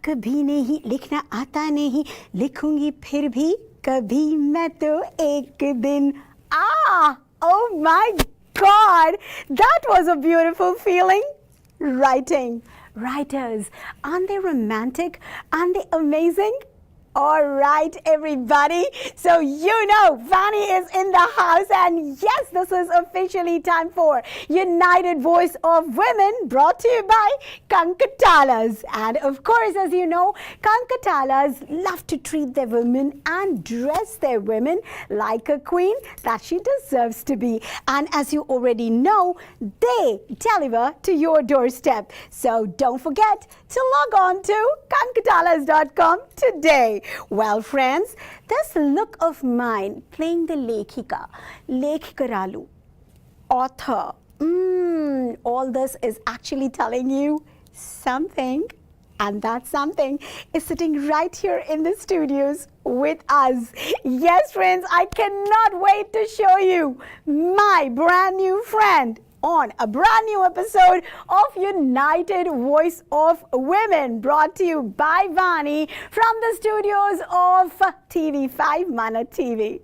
कभी नहीं लिखना आता नहीं लिखूंगी फिर भी कभी मैं तो एक दिन oh my god, that was a beautiful feeling. Writers, aren't they romantic? Aren't they amazing? All right, everybody. So you know, Vani is in the house, and yes, this is officially time for United Voice of Women, brought to you by Kankatalas. And of course, as you know, Kankatalas love to treat their women and dress their women like a queen that she deserves to be. And as you already know, they deliver to your doorstep. So don't forget to log on to kankatalas.com today. Well, friends, this look of mine playing the Lekhikaralu, author, all this is actually telling you something, and that something is sitting right here in the studios with us. Yes, friends, I cannot wait to show you my brand new friend on a brand new episode of United Voice of Women, brought to you by Vani from the studios of TV5 Mana TV.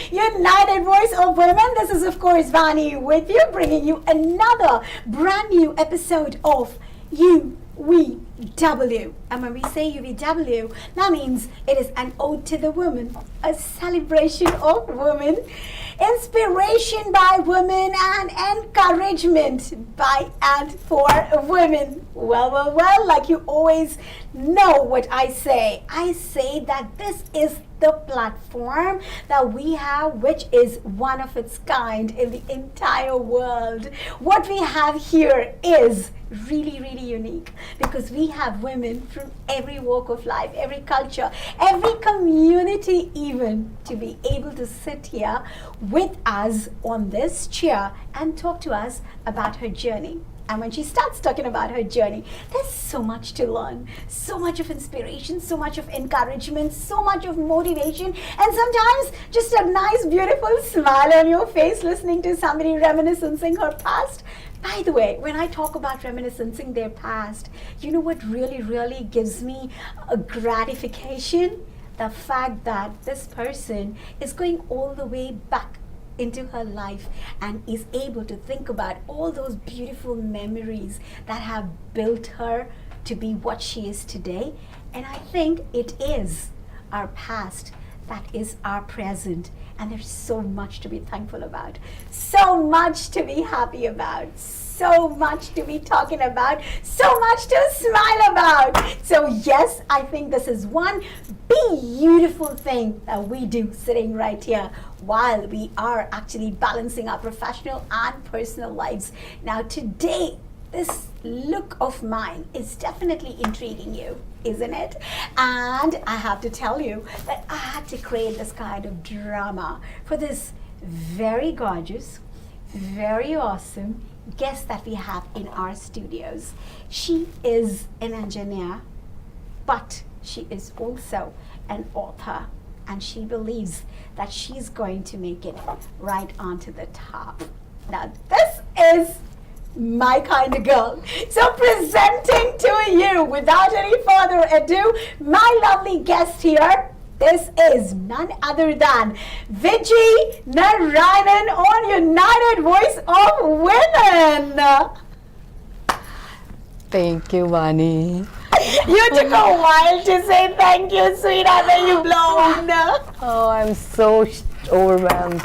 United Voice of Women. This is, of course, Vani with you, bringing you another brand new episode of UVW. And when we say UVW, that means it is an ode to the woman, a celebration of women, inspiration by women, and encouragement by and for women. Well, like you always know what I say. I say that this is the platform that we have, which is one of its kind in the entire world. What we have here is really, really unique because we have women from every walk of life, every culture, every community, even to be able to sit here with us on this chair and talk to us about her journey. And when she starts talking about her journey, there's so much to learn, so much of inspiration, so much of encouragement, so much of motivation, and sometimes just a nice, beautiful smile on your face listening to somebody reminiscing her past. By the way, when I talk about reminiscing their past, you know what really, really gives me a gratification? The fact that this person is going all the way back into her life and is able to think about all those beautiful memories that have built her to be what she is today. And I think it is our past that is our present, and there's so much to be thankful about, so much to be happy about, so much to be talking about, so much to smile about. So yes, I think this is one beautiful thing that we do sitting right here while we are actually balancing our professional and personal lives. Now today, this look of mine is definitely intriguing you, isn't it? And I have to tell you that I had to create this kind of drama for this very gorgeous, very awesome guest that we have in our studios. She is an engineer, but she is also an author, and she believes that she's going to make it right onto the top. Now this is my kind of girl. So presenting to you, without any further ado, my lovely guest here. This is none other than Vijji Narayanan on United Voice of Women. Thank you, Vani. You took a while to say thank you, sweetheart, when you blown. Oh, I'm so overwhelmed.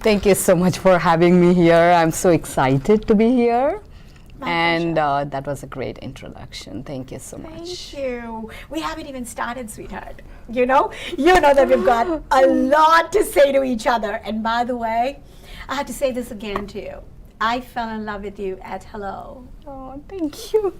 Thank you so much for having me here. I'm so excited to be here. And that was a great introduction. Thank you so much. Thank you. We haven't even started, sweetheart. You know that we've got a lot to say to each other. And by the way, I have to say this again to you. I fell in love with you at hello. Oh, thank you.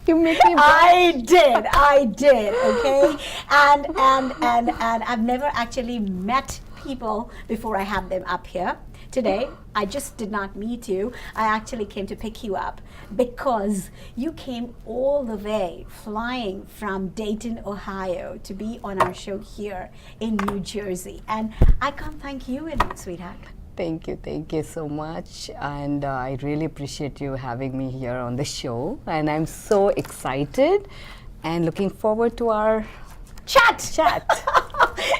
You make me I did, okay? And I've never actually met people before I have them up here. Today, I just did not meet you. I actually came to pick you up because you came all the way flying from Dayton, Ohio to be on our show here in New Jersey. And I can't thank you enough, sweetheart. Thank you so much. And I really appreciate you having me here on the show. And I'm so excited and looking forward to our chat.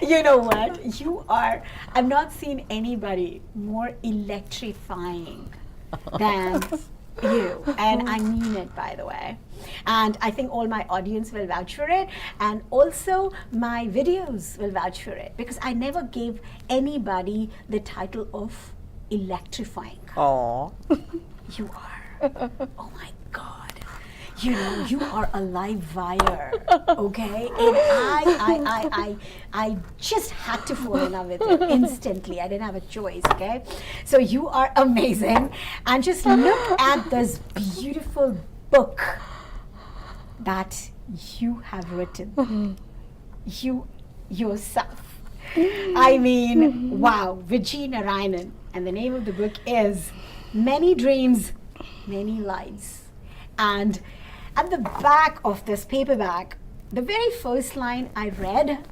You know what? I've not seen anybody more electrifying than you. And I mean it, by the way. And I think all my audience will vouch for it. And also my videos will vouch for it. Because I never gave anybody the title of electrifying. Oh. You are. Oh my God. You are a live wire, okay? And I just had to fall in love with you instantly. I didn't have a choice, okay? So you are amazing. And just look at this beautiful book that you have written. You yourself. I mean, wow, Vijji Narayanan. And the name of the book is Many Dreams, Many Lives. And at the back of this paperback, the very first line I read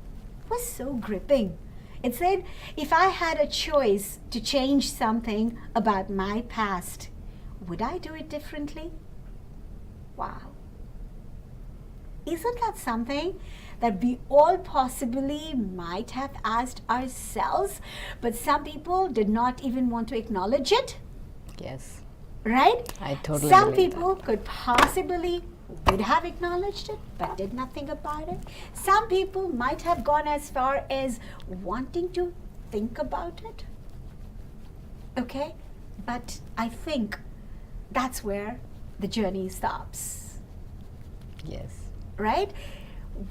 was so gripping. It said, if I had a choice to change something about my past, would I do it differently? Wow. Isn't that something that we all possibly might have asked ourselves, but some people did not even want to acknowledge it? Yes. Right? I totally Some believe people that. could possibly would have acknowledged it but did nothing about it. Some people might have gone as far as wanting to think about it. Okay? But I think that's where the journey stops. Yes. Right?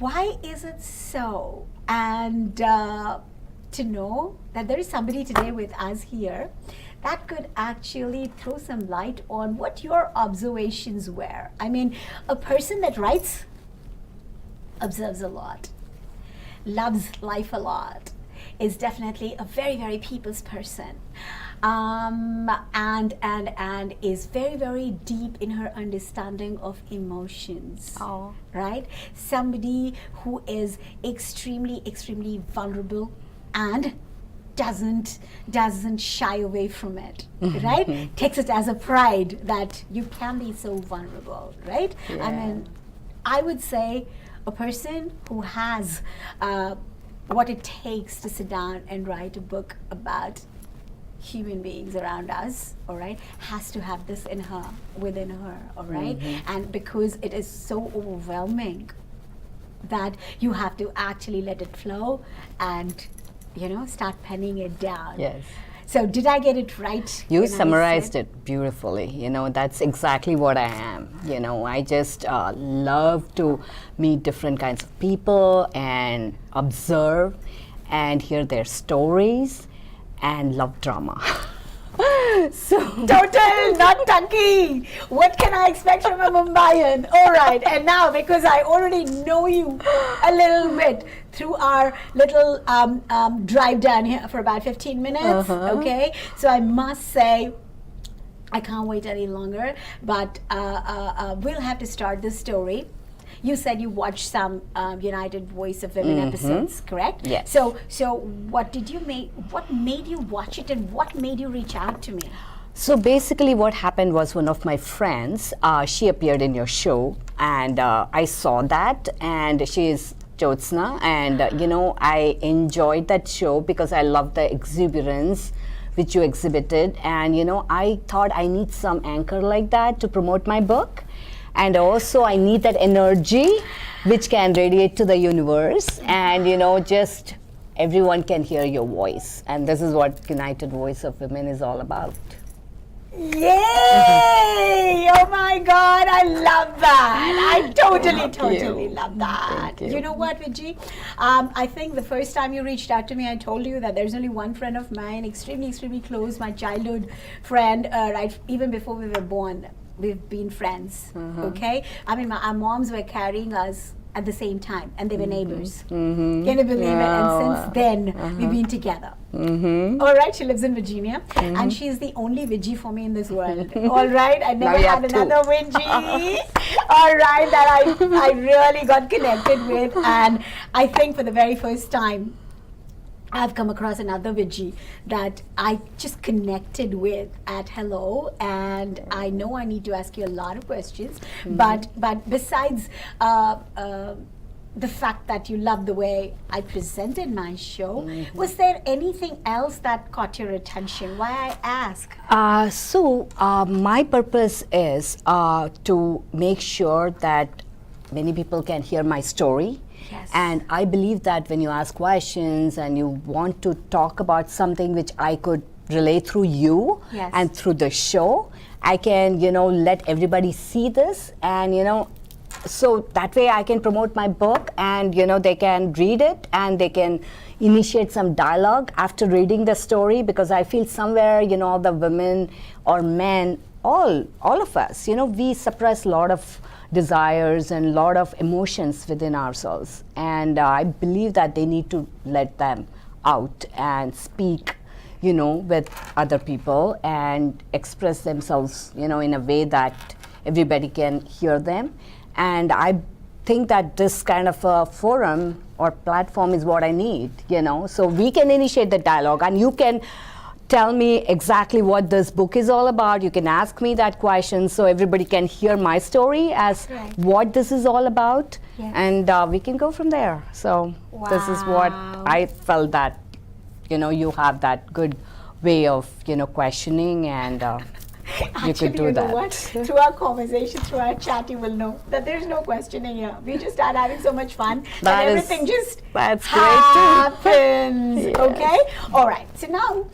Why is it so? And to know that there is somebody today with us here that could actually throw some light on what your observations were. I mean, a person that writes observes a lot, loves life a lot, is definitely a very, very people's person, and is very, very deep in her understanding of emotions. Oh. Right? Somebody who is extremely, extremely vulnerable and doesn't shy away from it, right? Takes it as a pride that you can be so vulnerable, right? Yeah. I mean, I would say a person who has what it takes to sit down and write a book about human beings around us, all right, has to have this within her, all right? And because it is so overwhelming that you have to actually let it flow and start penning it down. Yes. So did I get it right? You when I summarized said- it beautifully. That's exactly what I am. I just love to meet different kinds of people and observe and hear their stories and love drama. So Total, not Tucky. What can I expect from a Mumbaian? All right, and now because I already know you a little bit through our little drive down here for about 15 minutes, okay? So I must say, I can't wait any longer, but we'll have to start this story. You said you watched some United Voice of Women episodes, correct? Yes. So what made you watch it, and what made you reach out to me? So basically what happened was one of my friends, she appeared in your show, and I saw that, and she is Jyotsna, and I enjoyed that show because I loved the exuberance which you exhibited, and I thought I need some anchor like that to promote my book. And also I need that energy which can radiate to the universe and just everyone can hear your voice. And this is what United Voice of Women is all about. Yay! Oh my God, I love that. I totally love that. Thank you. You know what, Vijji? I think the first time you reached out to me, I told you that there's only one friend of mine, extremely close, my childhood friend, right, even before we were born. We've been friends, okay? I mean, our moms were carrying us at the same time, and they were neighbors. Can you believe it? And since then, we've been together. All right, she lives in Virginia, and she's the only Vijji for me in this world. All right, I never had another Vijji. All right, that I really got connected with, and I think for the very first time, I've come across another Vijji that I just connected with at Hello, and I know I need to ask you a lot of questions. But besides the fact that you love the way I presented my show, was there anything else that caught your attention? Why I ask? My purpose is to make sure that many people can hear my story. Yes. And I believe that when you ask questions and you want to talk about something which I could relate through you Yes. and through the show, I can, let everybody see this, and, so that way I can promote my book, and, they can read it and they can initiate some dialogue after reading the story, because I feel somewhere, the women or men, all of us, we suppress a lot of desires and a lot of emotions within ourselves, and I believe that they need to let them out and speak, with other people and express themselves, in a way that everybody can hear them. And I think that this kind of a forum or platform is what I need, so we can initiate the dialogue, and you can tell me exactly what this book is all about. You can ask me that question, so everybody can hear my story as what this is all about. Yes. And we can go from there. So this is what I felt, that you have that good way of questioning, and Actually, you could do know that. what? Through our conversation, through our chat, you will know that there's no questioning here. We just start having so much fun that everything just that's happens. Great too. Okay? All right. So now,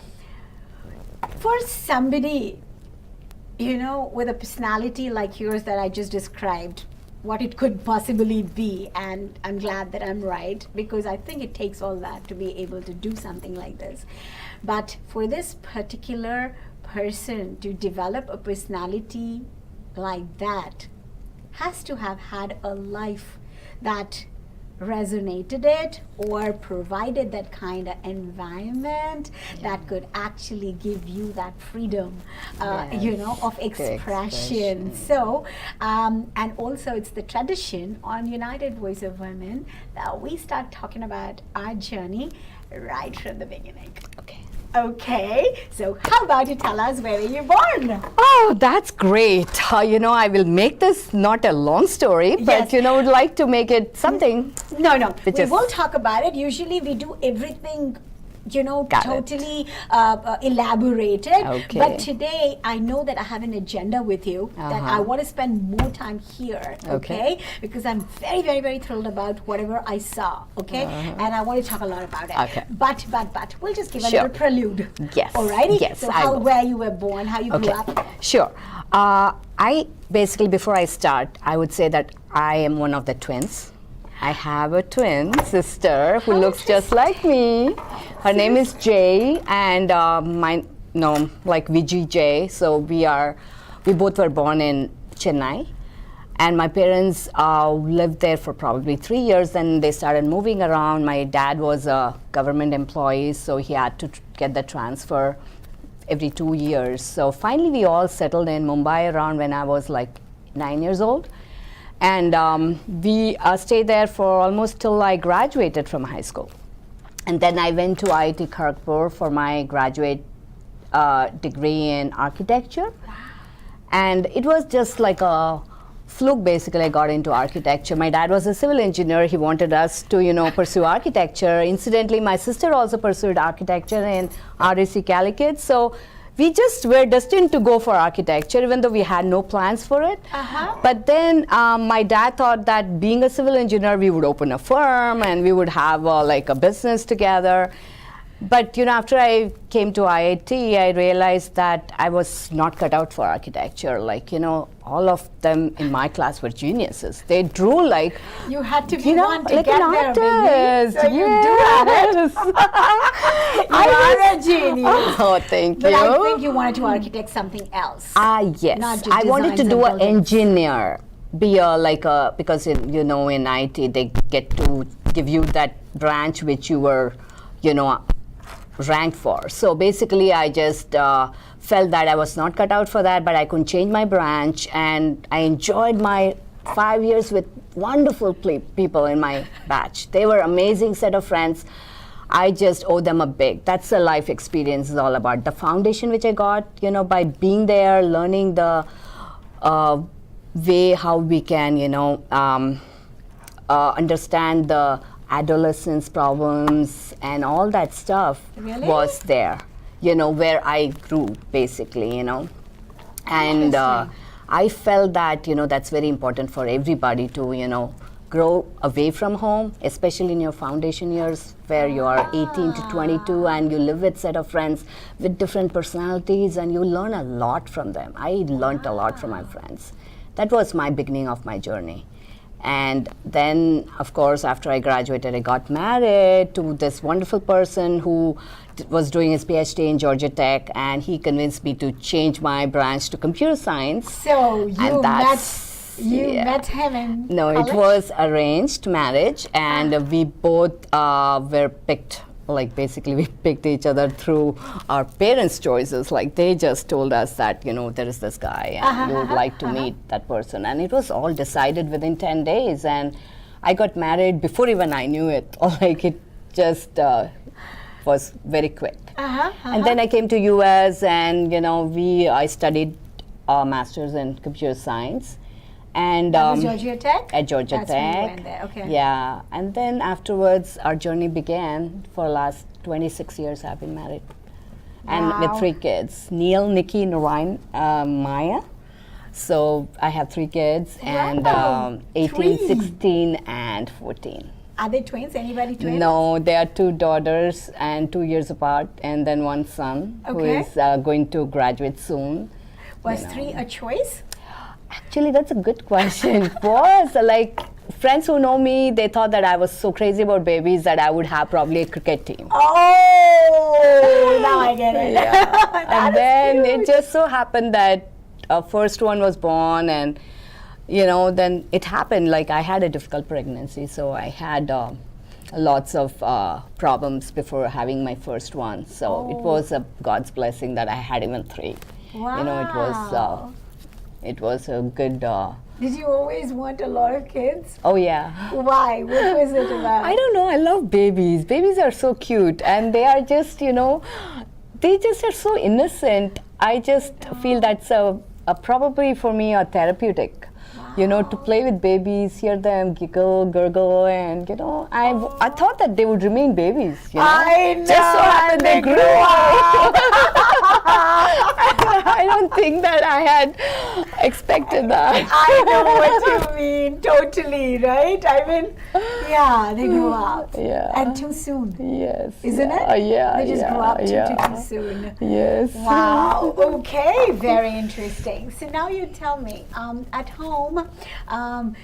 for somebody, with a personality like yours that I just described, what it could possibly be, and I'm glad that I'm right, because I think it takes all that to be able to do something like this. But for this particular person to develop a personality like that, has to have had a life that resonated it or provided that kind of environment that could actually give you that freedom, of expression. So, and also it's the tradition on United Voice of Women that we start talking about our journey right from the beginning. Okay, so how about you tell us, where were you born? Oh, that's great. I will make this not a long story, but would like to make it something. No, we will talk about it. Usually we do everything, totally elaborated. Okay. But today I know that I have an agenda with you that I want to spend more time here, okay? Because I'm very thrilled about whatever I saw, okay? And I want to talk a lot about it. Okay. But we'll just give a little prelude. Yes. Alrighty? Yes, So where you were born, how you grew up. Sure. I basically, before I start, I would say that I am one of the twins. I have a twin sister who looks just like me. Her name is Jay, and like Vijji Jay. So we both were born in Chennai, and my parents lived there for probably 3 years. Then they started moving around. My dad was a government employee, so he had to get the transfer every 2 years. So finally, we all settled in Mumbai around when I was like 9 years old. And we stayed there for almost till I graduated from high school. And then I went to IIT Kharagpur for my graduate degree in architecture. And it was just like a fluke, basically. I got into architecture. My dad was a civil engineer. He wanted us to, pursue architecture. Incidentally, my sister also pursued architecture in RSC Calicut. So we just were destined to go for architecture, even though we had no plans for it. But then my dad thought that being a civil engineer, we would open a firm and we would have like a business together. But after I came to IIT, I realized that I was not cut out for architecture. Like, all of them in my class were geniuses. They drew like... You had to be one to like get an there, artist. baby. So you do have it. You are a genius. Oh, thank But you. I think you wanted to architect something else. Yes. Not just I wanted to designs do and an buildings. engineer. Be a because in IT they get to give you that branch which you were ranked for. So basically I just felt that I was not cut out for that, but I couldn't change my branch, and I enjoyed my 5 years with wonderful people in my batch. They were amazing set of friends. I just owe them a big. That's the life experience is all about. The foundation which I got, by being there, learning the way how we can, understand the adolescence problems and all that stuff was there, where I grew basically, and I felt that, that's very important for everybody to, grow away from home, especially in your foundation years where you are 18 to 22 and you live with set of friends with different personalities and you learn a lot from them. I learned a lot from my friends. That was my beginning of my journey. And then, of course, after I graduated, I got married to this wonderful person who was doing his PhD in Georgia Tech, and he convinced me to change my branch to computer science. So you met him in No, college? it was arranged marriage, and we both were picked. Like basically we picked each other through our parents' choices. Like they just told us that, there is this guy and we would like to meet that person. And it was all decided within 10 days. And I got married before even I knew it. Like it just was very quick. And then I came to US and, I studied a master's in computer science. And That was Georgia Tech? at Georgia That's when you Tech. went there, okay. Yeah, and then afterwards our journey began. For the last 26 years I've been married. And with 3 kids, Neil, Nikki, Narayan, Maya. So I have 3 kids, and Wow, 18, 3. 16 and 14. Are they twins? Anybody twins? No, they are 2 daughters and 2 years apart, and then 1 son who Okay. is going to graduate soon. Was 3 a choice? Actually, that's a good question. Was like friends who know me, they thought that I was so crazy about babies that I would have probably a cricket team. Oh, now I get it. And then it just so happened that first one was born, and then it happened. Like I had a difficult pregnancy, so I had lots of problems before having my first one. So it was a God's blessing that I had even 3. Wow. It was a good. Did you always want a lot of kids? Oh yeah. Why? What was it about? I don't know. I love babies. Babies are so cute, and they are just, they just are so innocent. I just feel that's probably for me a therapeutic. To play with babies, hear them giggle, gurgle, and I thought that they would remain babies. I know. Just so happened they grew up. I don't think that I had expected that. I know what you mean. Totally, right? I mean, yeah, they grew up. Yeah. And too soon. Yes. Isn't yeah, it? Yeah. They just yeah, grew up yeah. too soon. Yes. Wow. Okay. Very interesting. So now you tell me, at home,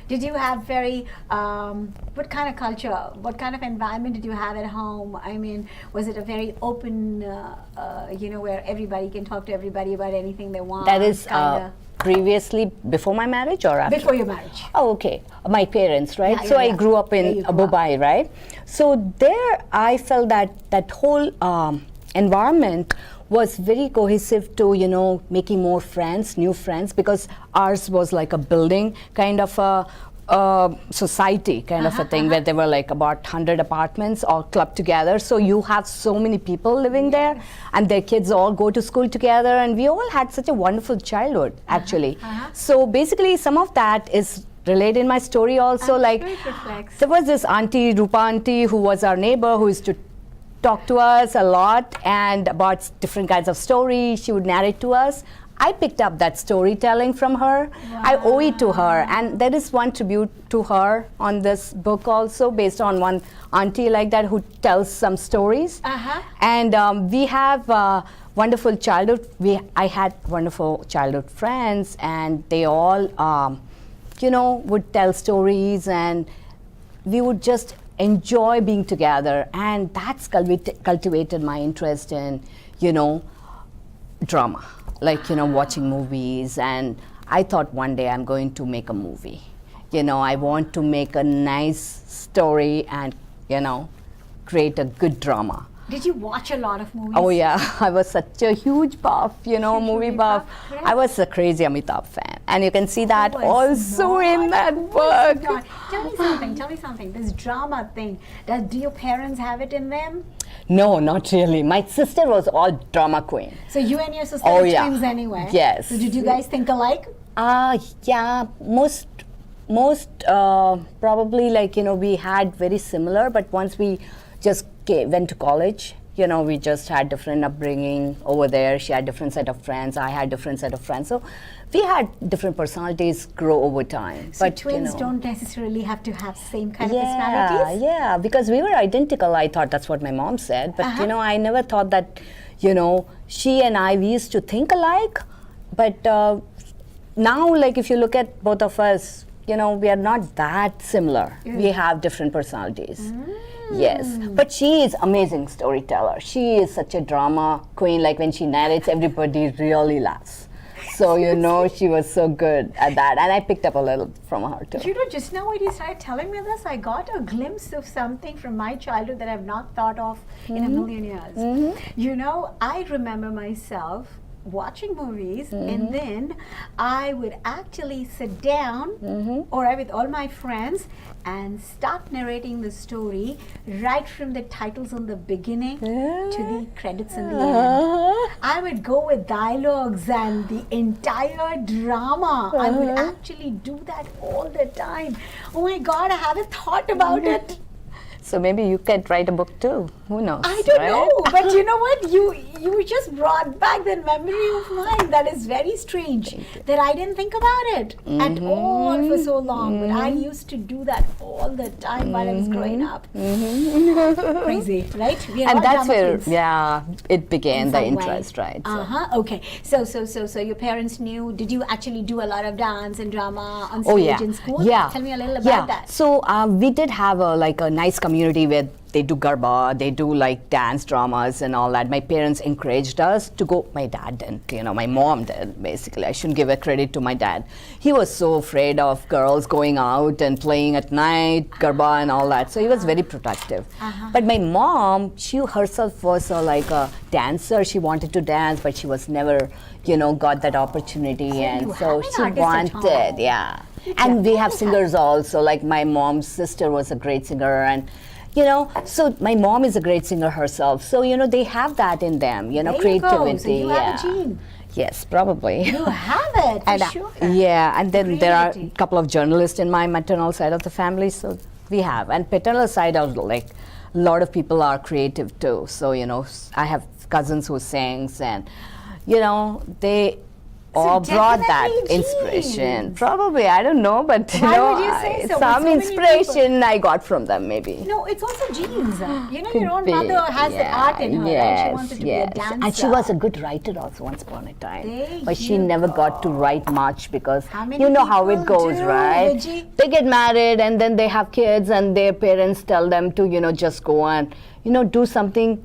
did you have very, what kind of culture, what kind of environment did you have at home? I mean, was it a very open, where everybody can talk to everybody about anything they want? That is kinda? previously before my marriage or after? Before your marriage. Oh, okay. My parents, right? Yeah, So yeah, I yeah. grew up Where in you grew up. Mumbai, right? So there I felt that whole environment was very cohesive to, making more friends, new friends, because ours was like a building kind of a society kind of a thing where there were like about 100 apartments all clubbed together. So you have so many people living there, and their kids all go to school together, and we all had such a wonderful childhood actually. So basically some of that is related in my story also. I'm like sure it reflects. there was this auntie, Rupa auntie, who was our neighbor, who used to talk to us a lot and about different kinds of stories. She would narrate to us. I picked up that storytelling from her. I owe it to her, and there is one tribute to her on this book also, based on one auntie like that who tells some stories. And we have wonderful childhood. I had wonderful childhood friends, and they all, would tell stories, and we would just enjoy being together, and that's cultivated my interest in, drama. Like, watching movies, and I thought one day I'm going to make a movie. I want to make a nice story and, create a good drama. Did you watch a lot of movies? Oh yeah, I was such a huge buff, movie buff. I was a crazy Amitabh fan, and you can see that also in that book. Tell me something. This drama thing, do your parents have it in them? No, not really. My sister was all drama queen. So you and your sister are twins anyway? Yes. So did you guys think alike? Yeah, most probably, we had very similar, but once we just went to college, we just had different upbringing over there. She had different set of friends, I had different set of friends. So we had different personalities grow over time. So but twins don't necessarily have to have same kind of personalities? Yeah, because we were identical. I thought that's what my mom said. But, I never thought that, she and I, we used to think alike. But now, if you look at both of us, we are not that similar. We have different personalities. Yes, but she is amazing storyteller. She is such a drama queen. Like when she narrates, everybody really laughs. So she was so good at that, and I picked up a little from her too. Just now when you started telling me this, I got a glimpse of something from my childhood that I've not thought of in a million years. I remember myself watching movies, and then I would actually sit down or with all my friends and start narrating the story right from the titles in the beginning to the credits in the end. I would go with dialogues and the entire drama. I would actually do that all the time. Oh my God, I haven't thought about it. So maybe you could write a book too. Who knows? I don't know, but you know what? You just brought back that memory of mine. That is very strange. That I didn't think about it at all for so long. But I used to do that all the time while I was growing up. Crazy, right? And that's where, it began the interest, right? Okay. So your parents knew. Did you actually do a lot of dance and drama on stage in school? Yeah. Tell me a little about that. So we did have a nice community where they do garba, they do dance dramas and all that. My parents encouraged us to go. My dad didn't, my mom did, basically. I shouldn't give a credit to my dad. He was so afraid of girls going out and playing at night, garba and all that. So he was very protective. But my mom, she herself was a dancer. She wanted to dance, but she was never, got that opportunity. And so she wanted, And we have singers also. Like my mom's sister was a great singer, and so my mom is a great singer herself. So they have that in them. Creativity. So you have a gene. Yes, probably. You have it, and, for sure. And then there are a couple of journalists in my maternal side of the family. So we have, and paternal side of a lot of people are creative too. So I have cousins who sings, and they all brought that inspiration. Probably, I don't know, but why would you say so? Some inspiration I got from them, maybe. No, it's also genes. Your own mother has the art in her, and she wanted to be a dancer. And she was a good writer also once upon a time. But she never got to write much because you know how it goes, right? Vijji? They get married and then they have kids, and their parents tell them to, just go and, do something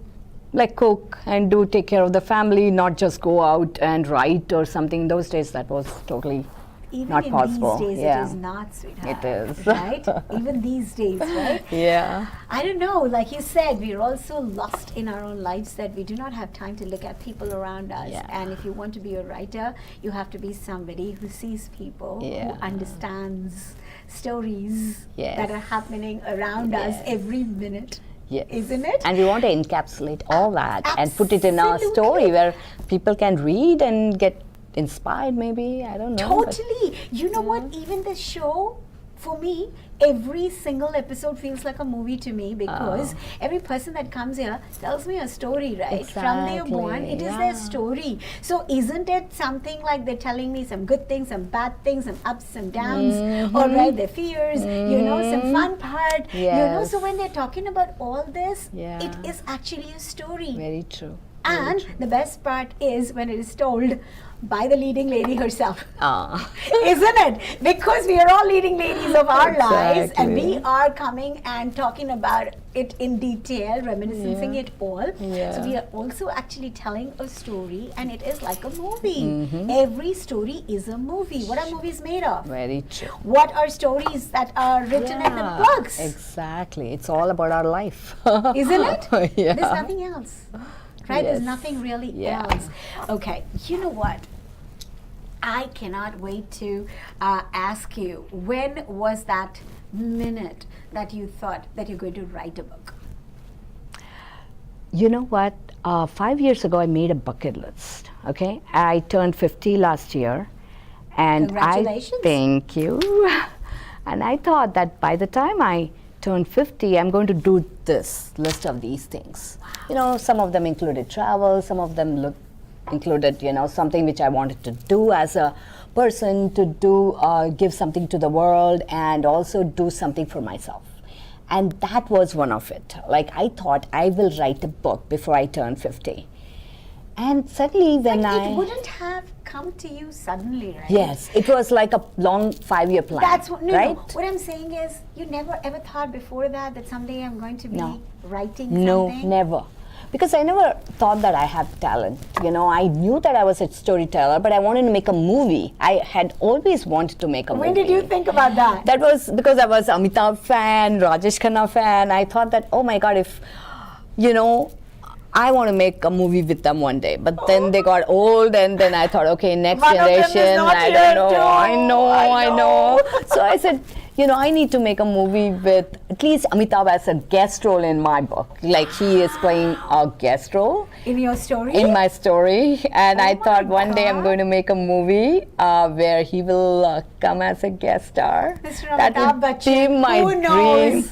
like cook and take care of the family, not just go out and write or something. Those days that was totally not possible. Even these days it is not, sweetheart. It is. Right? Even these days, right? Yeah. I don't know, like you said, we're all so lost in our own lives that we do not have time to look at people around us. And if you want to be a writer, you have to be somebody who sees people, who understands stories that are happening around us every minute. Yes. Isn't it? And we want to encapsulate all that and put it in our story where people can read and get inspired, maybe. I don't know. Totally. You know what? Even the show for me, every single episode feels like a movie to me because every person that comes here tells me a story, right? From their born, it is their story. So isn't it something like they're telling me some good things, some bad things, some ups and downs, all right, their fears, you know, some fun part, you know. So when they're talking about all this, it is actually a story. Very true. And the best part is when it is told by the leading lady herself. Isn't it? Because we are all leading ladies of our lives and we are coming and talking about it in detail, reminiscing it all. So we are also actually telling a story and it is like a movie. Every story is a movie. What are movies made of? Very true. What are stories that are written in the books? Exactly. It's all about our life. Isn't it? There's nothing else. Right? There's nothing really else. Okay, you know what? I cannot wait to ask you, when was that minute that you thought that you're going to write a book? You know what? 5 years ago, I made a bucket list. Okay, I turned 50 last year, and congratulations! Thank you. And I thought that by the time I turn 50, I'm going to do this list of these things. You know, some of them included travel, some of them included, you know, something which I wanted to do as a person, to do, give something to the world, and also do something for myself. And that was one of it. Like, I thought I will write a book before I turn 50. And suddenly when it wouldn't have come to you suddenly, right? Yes, it was like a long 5-year plan. That's what, right? No, what I'm saying is, you never ever thought before that someday I'm going to be writing something? No, never. Because I never thought that I had talent. You know, I knew that I was a storyteller, but I wanted to make a movie. I had always wanted to make a movie. When did you think about that? That was because I was Amitabh fan, Rajesh Khanna fan. I thought that, oh my God, if, you know, I want to make a movie with them one day. But then they got old, and then I thought, okay, next generation, I don't know. I know. So I said, you know, I need to make a movie with at least Amitabh as a guest role in my book. Like, he is playing a guest role. In your story? In my story. And I thought one day I'm going to make a movie where he will come as a guest star. That would be my dream.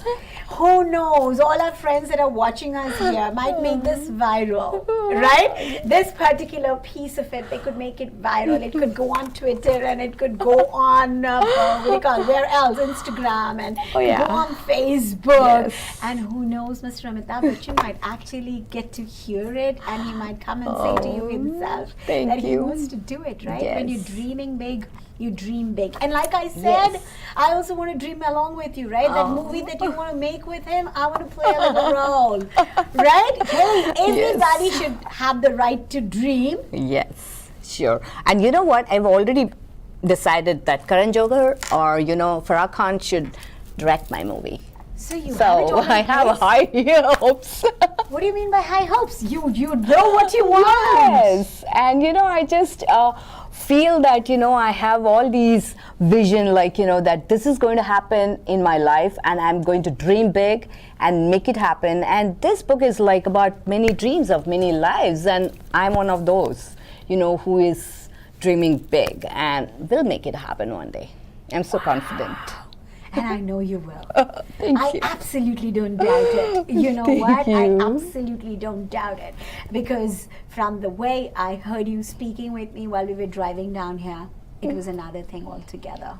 Who knows? All our friends that are watching us here might make this viral, right? This particular piece of it, they could make it viral. It could go on Twitter and it could go on, what do you call it? Where else? Instagram and go on Facebook. And who knows, Mr. Amitabh Bachchan might actually get to hear it and he might come and say to you himself that he wants to do it, right? When you're dreaming big, you dream big. And like I said, I also want to dream along with you, right? That movie that you want to make with him, I want to play a little role, right? Hey, everybody should have the right to dream. Yes, sure. And you know what? I've already decided that Karan Johar or, you know, Farah Khan should direct my movie. So you have it all I have high hopes. What do you mean by high hopes? You know what you want. Yes, and you know, I just feel that, you know, I have all these vision, like, you know, that this is going to happen in my life and I'm going to dream big and make it happen. And this book is like about many dreams of many lives, and I'm one of those, you know, who is dreaming big and will make it happen one day. I'm so confident. And I know you will. Thank you. I absolutely don't doubt it. You know what? I absolutely don't doubt it. Because from the way I heard you speaking with me while we were driving down here, it was another thing altogether.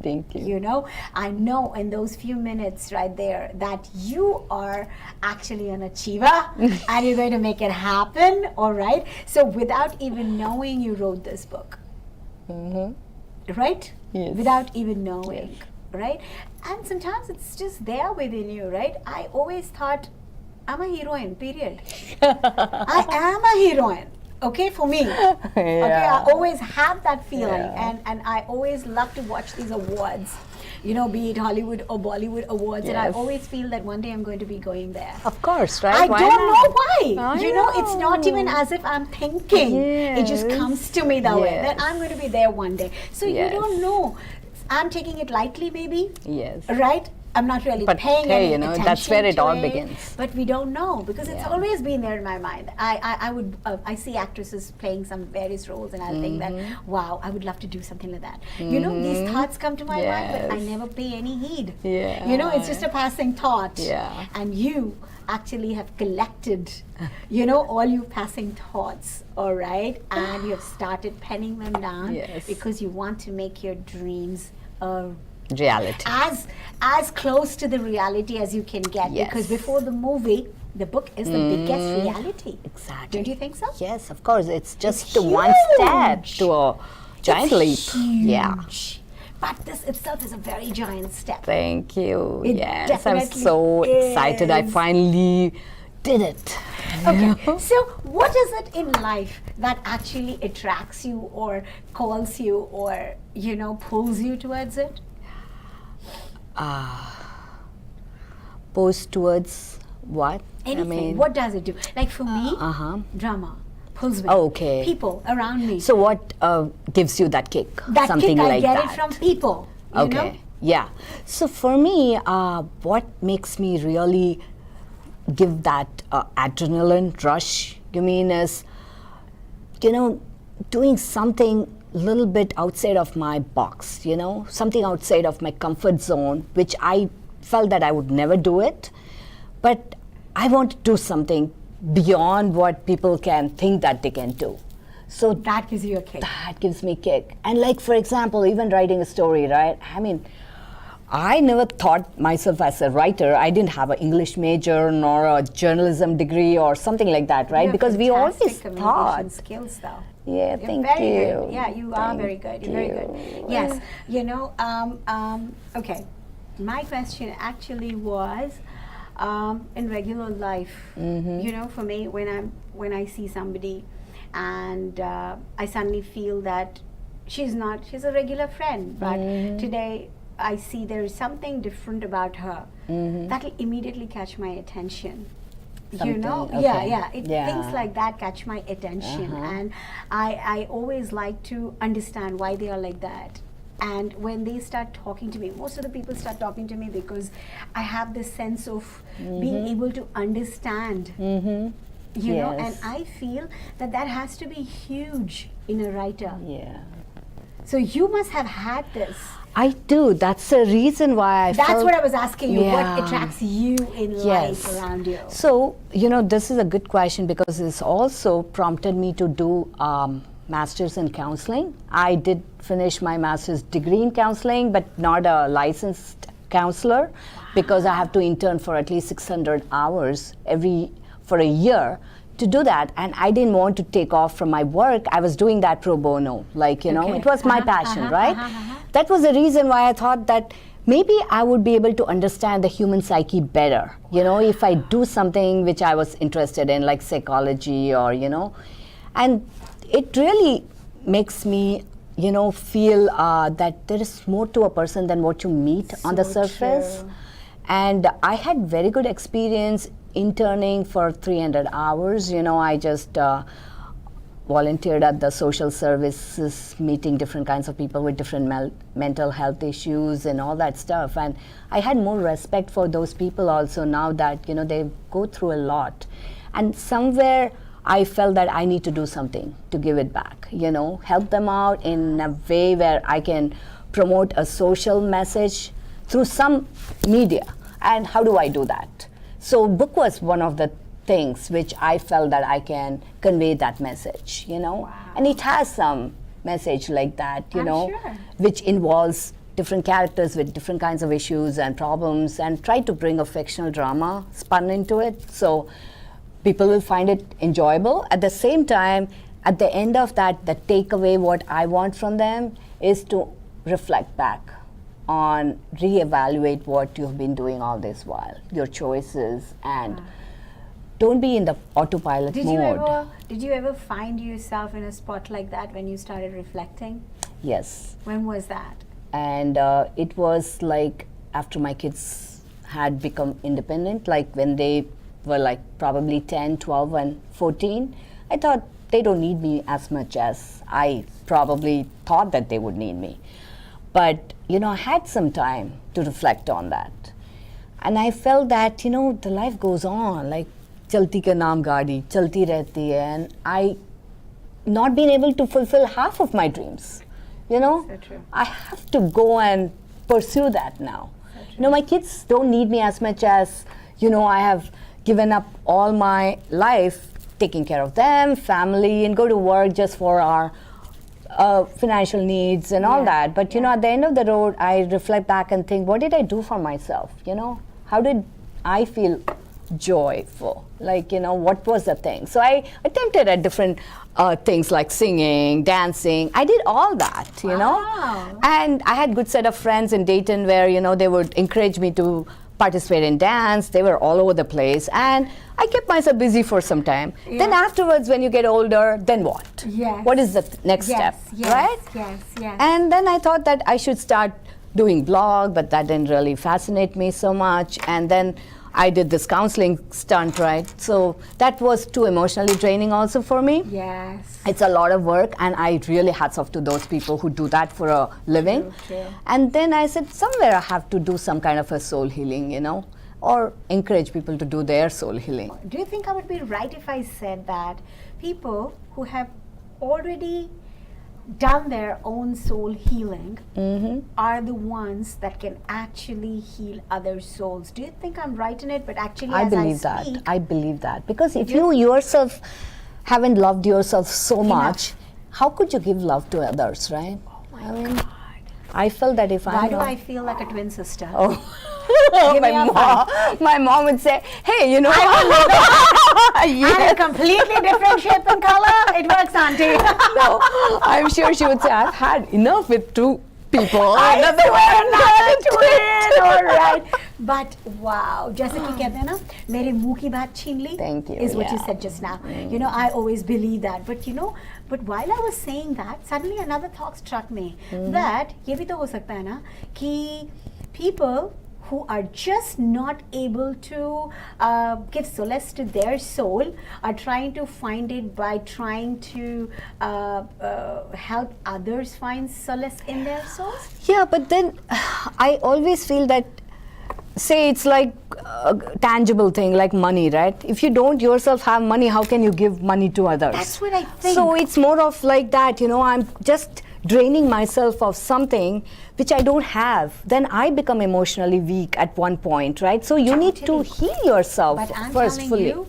Thank you. You know, I know in those few minutes right there that you are actually an achiever and you're going to make it happen, all right? So without even knowing, you wrote this book. Right? Yes. Without even knowing. Yes. Right? And sometimes it's just there within you, right? I always thought, I'm a heroine, period. I am a heroine, okay, for me. Okay, I always have that feeling, and I always love to watch these awards, you know, be it Hollywood or Bollywood awards, and I always feel that one day I'm going to be going there. Of course, right? I don't know why. You know, it's not even as if I'm thinking. It just comes to me that way, that I'm going to be there one day. So you don't know. I'm taking it lightly, maybe. Yes. Right? I'm not really But paying hey, any you know, attention that's where it to all begins. But we don't know because it's Yeah. always been there in my mind. I see actresses playing some various roles, and I'll think that, wow, I would love to do something like that. You know, these thoughts come to my mind, but I Yes. never pay any heed. Yeah. You know, it's just a passing thought. Yeah. And you actually have collected, you know, all your passing thoughts, all right, and you have started penning them down Yes. because you want to make your dreams a Reality. as close to the reality as you can get, Yes. because before the movie the book is the biggest reality. Exactly. Don't you think so? Yes, of course. It's just It's the one step huge. to a giant leap. It's huge. Yeah. But this itself is a very giant step. Thank you. It Yes, I'm definitely so excited. I is. finally did it. Okay, so what is it in life that actually attracts you or calls you or, you know, pulls you towards it? Post towards what? Anything. What does it do? Like for me, drama pulls me. Okay. People around me. So what gives you that kick? That Something kick, I like get that. it from people. You Okay. know? Yeah. So for me, what makes me really give that adrenaline rush, you mean, is, you know, doing something little bit outside of my box, you know, something outside of my comfort zone, which I felt that I would never do it. But I want to do something beyond what people can think that they can do. So That gives you a kick. that gives me kick. And like, for example, even writing a story, right? I mean, I never thought myself as a writer. I didn't have an English major nor a journalism degree or something like that, right? You have Because we always fantastic communication thought. skills, though. Yeah, You're thank very you. good. Yeah, you are very good. You're very good. you. Yes, you know. Okay, my question actually was, in regular life, you know, for me, when I see somebody, and I suddenly feel that she's a regular friend, but today I see there is something different about her that'll immediately catch my attention. You know, Something, yeah, okay. yeah. Yeah. Things like that catch my attention, and I always like to understand why they are like that. And when they start talking to me, most of the people start talking to me because I have this sense of being able to understand. You know, and Yes. I feel that that has to be huge in a writer. Yeah. So you must have had this. I do. That's the reason why I That's felt. what I was asking you. What Yeah. attracts you in Yes. life around you? So, you know, this is a good question because it's also prompted me to do master's in counseling. I did finish my master's degree in counseling, but not a licensed counselor because I have to intern for at least 600 hours for a year to do that. And I didn't want to take off from my work. I was doing that pro bono. Like, you know, Okay. it was my passion, right? That was the reason why I thought that maybe I would be able to understand the human psyche better, you know, if I do something which I was interested in, like psychology or, you know, and it really makes me, you know, feel that there is more to a person than what you meet on the So surface. true. And I had very good experience interning for 300 hours. You know, I just volunteered at the social services, meeting different kinds of people with different mental health issues and all that stuff. And I had more respect for those people also now that, you know, they go through a lot. And somewhere I felt that I need to do something to give it back, you know, help them out in a way where I can promote a social message through some media. And how do I do that? So book was one of the things which I felt that I can convey that message, you know. Wow. And it has some message like that, you I'm know, sure. which involves different characters with different kinds of issues and problems, and try to bring a fictional drama spun into it. So people will find it enjoyable. At the same time, at the end of that, the takeaway, what I want from them is to reflect back on, reevaluate what you've been doing all this while, your choices, and don't be in the autopilot mode. Did you ever find yourself in a spot like that when you started reflecting? Yes. When was that? And it was like after my kids had become independent, like when they were like probably 10, 12, and 14, I thought they don't need me as much as I probably thought that they would need me. But, you know, I had some time to reflect on that. And I felt that, the life goes on, like chalti ka naam gaadi, chalti rehti hai, and I not been able to fulfill half of my dreams. So true. I have to go and pursue that now. My kids don't need me as much as, I have given up all my life taking care of them, family, and go to work just for our financial needs and all that. But, at the end of the road, I reflect back and think, what did I do for myself? How did I feel joyful? Like, what was the thing? So I attempted at different things like singing, dancing. I did all that, Wow. And I had good set of friends in Dayton where, they would encourage me to participate in dance. They were all over the place. And I kept myself busy for some time. Yeah. Then afterwards, when you get older, then what? Yes. What is the next step, right? Yes. And then I thought that I should start doing blog, but that didn't really fascinate me so much. And then I did this counseling stunt, right? So that was too emotionally draining also for me. Yes. It's a lot of work, and I really hats off to those people who do that for a living. True. And then I said, somewhere I have to do some kind of a soul healing, or encourage people to do their soul healing. Do you think I would be right if I said that people who have already done their own soul healing are the ones that can actually heal other souls? Do you think I'm right in it? But actually, I as believe I speak, that. I believe that. Because if you yourself haven't loved yourself so much, how could you give love to others, right? Oh my God. I felt that if Why do I feel like a twin sister? Oh. Give me a my mom would say, hey, I'm a completely different shape and color. It works, Auntie. No, I'm sure she would say, I've had enough with two people. Another twin. All right. But wow, जैसे कि कहते हैं ना, मेरे मुंह की बात छीन ली. Thank you. Is what you said just now. I always believe that. But but while I was saying that, suddenly another thought struck me that ये भी तो हो सकता है ना कि people who are just not able to give solace to their soul are trying to find it by trying to help others find solace in their souls? Yeah, but then I always feel that, say it's like a tangible thing like money, right? If you don't yourself have money, how can you give money to others? That's what I think. So it's more of like that, I'm just draining myself of something which I don't have. Then I become emotionally weak at one point, right? So you need to heal yourself but I'm first telling fully. You,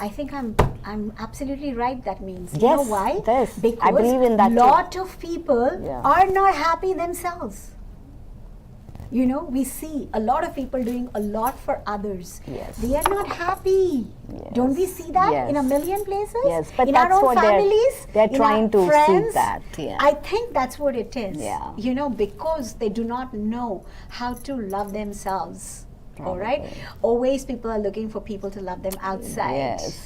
I think I'm absolutely right. That means you Yes, know why? yes. Because I believe in that too. lot of people Yeah. are not happy themselves. We see a lot of people doing a lot for others. Yes. They are not happy. Yes. Don't we see that Yes. in a million places? Yes, but in that's our own what families, they're in trying our to friends. see that. Yeah. I think that's what it is. Yeah. Because they do not know how to love themselves. All right. Always people are looking for people to love them outside.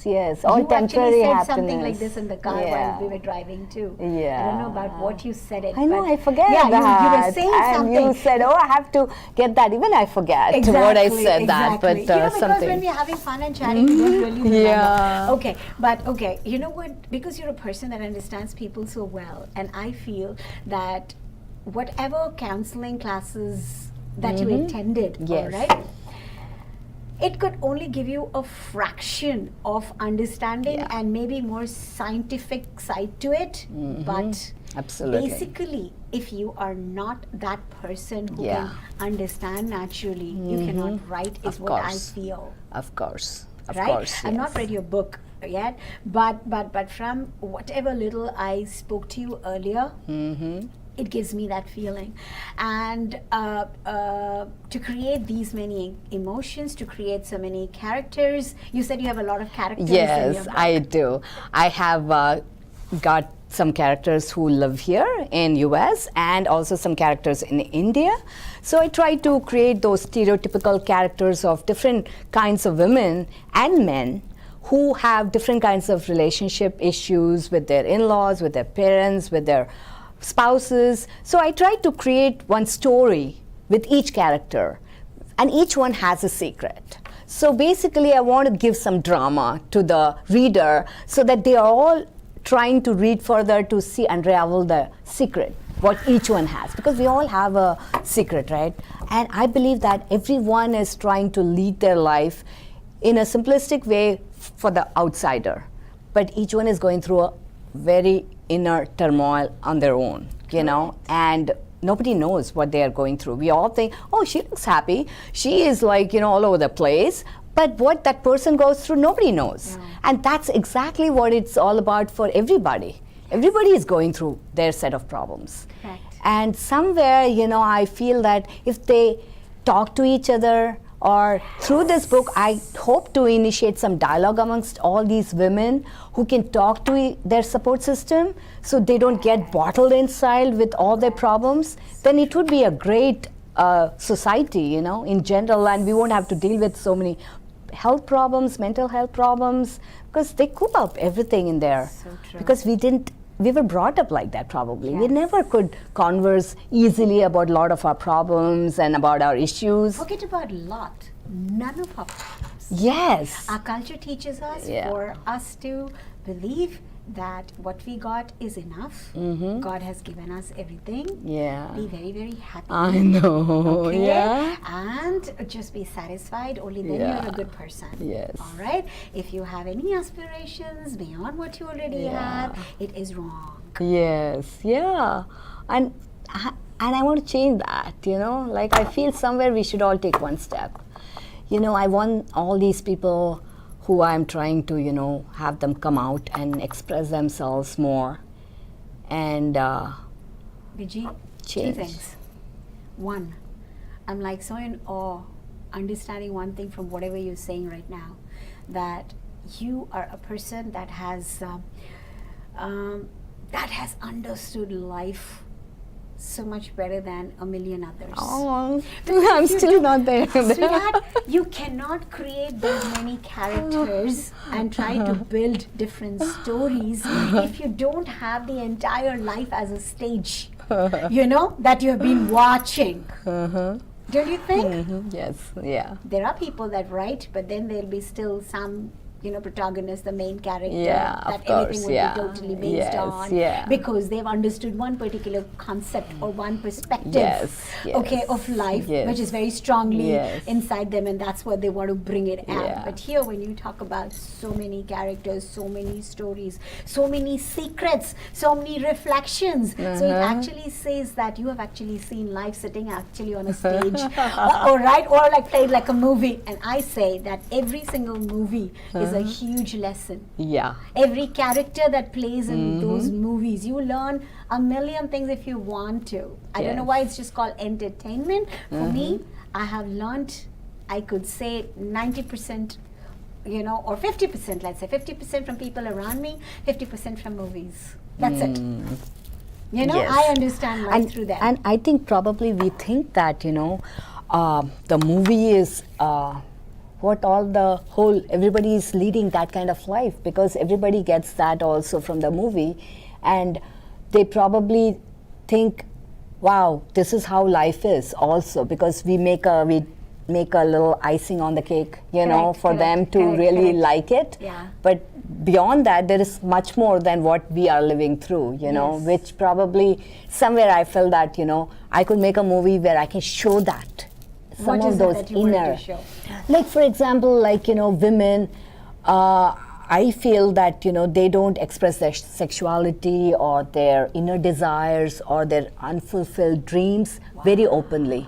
Yes. All You temporary actually said happiness. something like this in the car Yeah. while we were driving too. Yeah. I don't know about what you said it. I know, but I forget yeah, that. you were saying and something. you said, I have to get that. Even I forget what I said that, but because something. when we're having fun and chatting, we don't really remember. Yeah. Okay, you know what? Because you're a person that understands people so well, and I feel that whatever counseling classes that you attended, Yes. all right, it could only give you a fraction of understanding and maybe more scientific side to it, but Absolutely. basically, if you are not that person who can understand naturally, you cannot write, is Of what I course. feel. Of course. Of Right? course. I've not yes. read your book yet, but from whatever little I spoke to you earlier, it gives me that feeling. And to create these many emotions, to create so many characters, you said you have a lot of characters in your Yes, book. I do. I have got some characters who live here in US and also some characters in India. So I try to create those stereotypical characters of different kinds of women and men who have different kinds of relationship issues with their in-laws, with their parents, with their spouses. So I try to create one story with each character, and each one has a secret. So basically I want to give some drama to the reader so that they are all trying to read further to see, unravel the secret, what each one has, because we all have a secret, right? And I believe that everyone is trying to lead their life in a simplistic way for the outsider, but each one is going through a very inner turmoil on their own, you know, and nobody knows what they are going through. We all think, oh, she looks happy, she is like, you know, all over the place, but what that person goes through, nobody knows. Yeah. And that's exactly what it's all about for everybody. Everybody is going through their set of problems. Correct. And somewhere, you know, I feel that if they talk to each other, or through this book, I hope to initiate some dialogue amongst all these women who can talk to their support system so they don't get bottled inside with all their problems. Then it would be a great society, you know, in general, and we won't have to deal with so many health problems, mental health problems, because they coop up everything in there. So true. Because we were brought up like that probably. We Yes. never could converse easily about a lot of our problems and about our issues. Forget about lot. None of our problems. Yes. Our culture teaches us Yeah. for us to believe that what we got is enough. God has given us everything. Yeah. Be very, very happy. I know. Okay? Yeah. And just be satisfied, only then Yeah. you're a good person. Yes. All right? If you have any aspirations beyond what you already Yeah. have, it is wrong. Yes. Yeah. And I want to change that, you know. Like I feel somewhere we should all take one step. You know, I want all these people who I'm trying to, you know, have them come out and express themselves more. And Vijji, two Change. things. One, I'm like so in awe, understanding one thing from whatever you're saying right now, that you are a person that has understood life so much better than a million others. oh, I'm still not there. Sweetheart, you cannot create that many characters and try to build different stories if you don't have the entire life as a stage, you know, that you have been watching. Don't you think? Yes. Yeah. There are people that write, but then there'll be still some, you know, protagonist, the main character, Yeah, that of course, everything will yeah. be totally based Yes, on, yeah. because they've understood one particular concept or one perspective, Yes, okay, yes, of life, yes. which is very strongly Yes. inside them, and that's what they want to bring it out. Yeah. But here, when you talk about so many characters, so many stories, so many secrets, so many reflections, so it actually says that you have actually seen life sitting actually on a stage, or right, or like played like a movie. And I say that every single movie is a huge lesson. Yeah. Every character that plays in those movies, you learn a million things if you want to. I don't know why it's just called entertainment. For me, I have learned, I could say 90%, you know, or 50%, let's say 50% from people around me, 50% from movies. That's it. You know, Yes. I understand life through that. And I think probably we think that, you know, the movie is what all the whole, everybody is leading that kind of life, because everybody gets that also from the movie, and they probably think, wow, this is how life is also, because we make a little icing on the cake, you know, Correct, for them correct, to correct, really correct. like it. Yeah. But beyond that, there is much more than what we are living through, you know, Yes. which probably somewhere I felt that, you know, I could make a movie where I can show that. Some What of is it those that you wanted inner, to show? like for example, like, you know, women, I feel that, you know, they don't express their sexuality or their inner desires or their unfulfilled dreams very openly.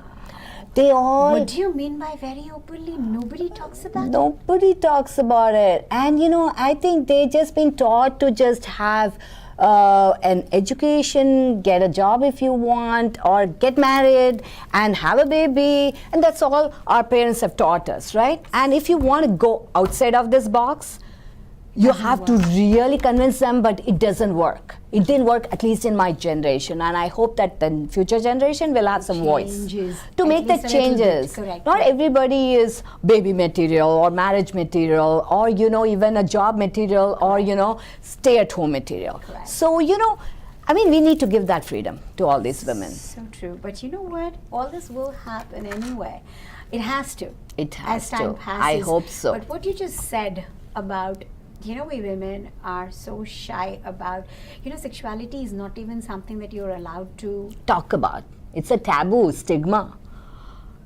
They all, What do you mean by very openly? Nobody talks about it. nobody talks about it. And, you know, I think they just been taught to just have an education, get a job if you want, or get married and have a baby, and that's all our parents have taught us, right? And if you want to go outside of this box, you have to really convince them, but it doesn't work. It didn't work, at least in my generation, and I hope that the future generation will have some voice Changes. to At make least that a little bit. changes. Correct, Not correct. everybody is baby material or marriage material or, you know, even a job material or, you know, stay-at-home material. Correct. So, you know, I mean, we need to give that freedom to all these women. So true. But you know what? All this will happen anyway. It has to. It has as time to. passes. I hope so. But what you just said about we women are so shy about, sexuality is not even something that you're allowed to talk about. It's a taboo, stigma,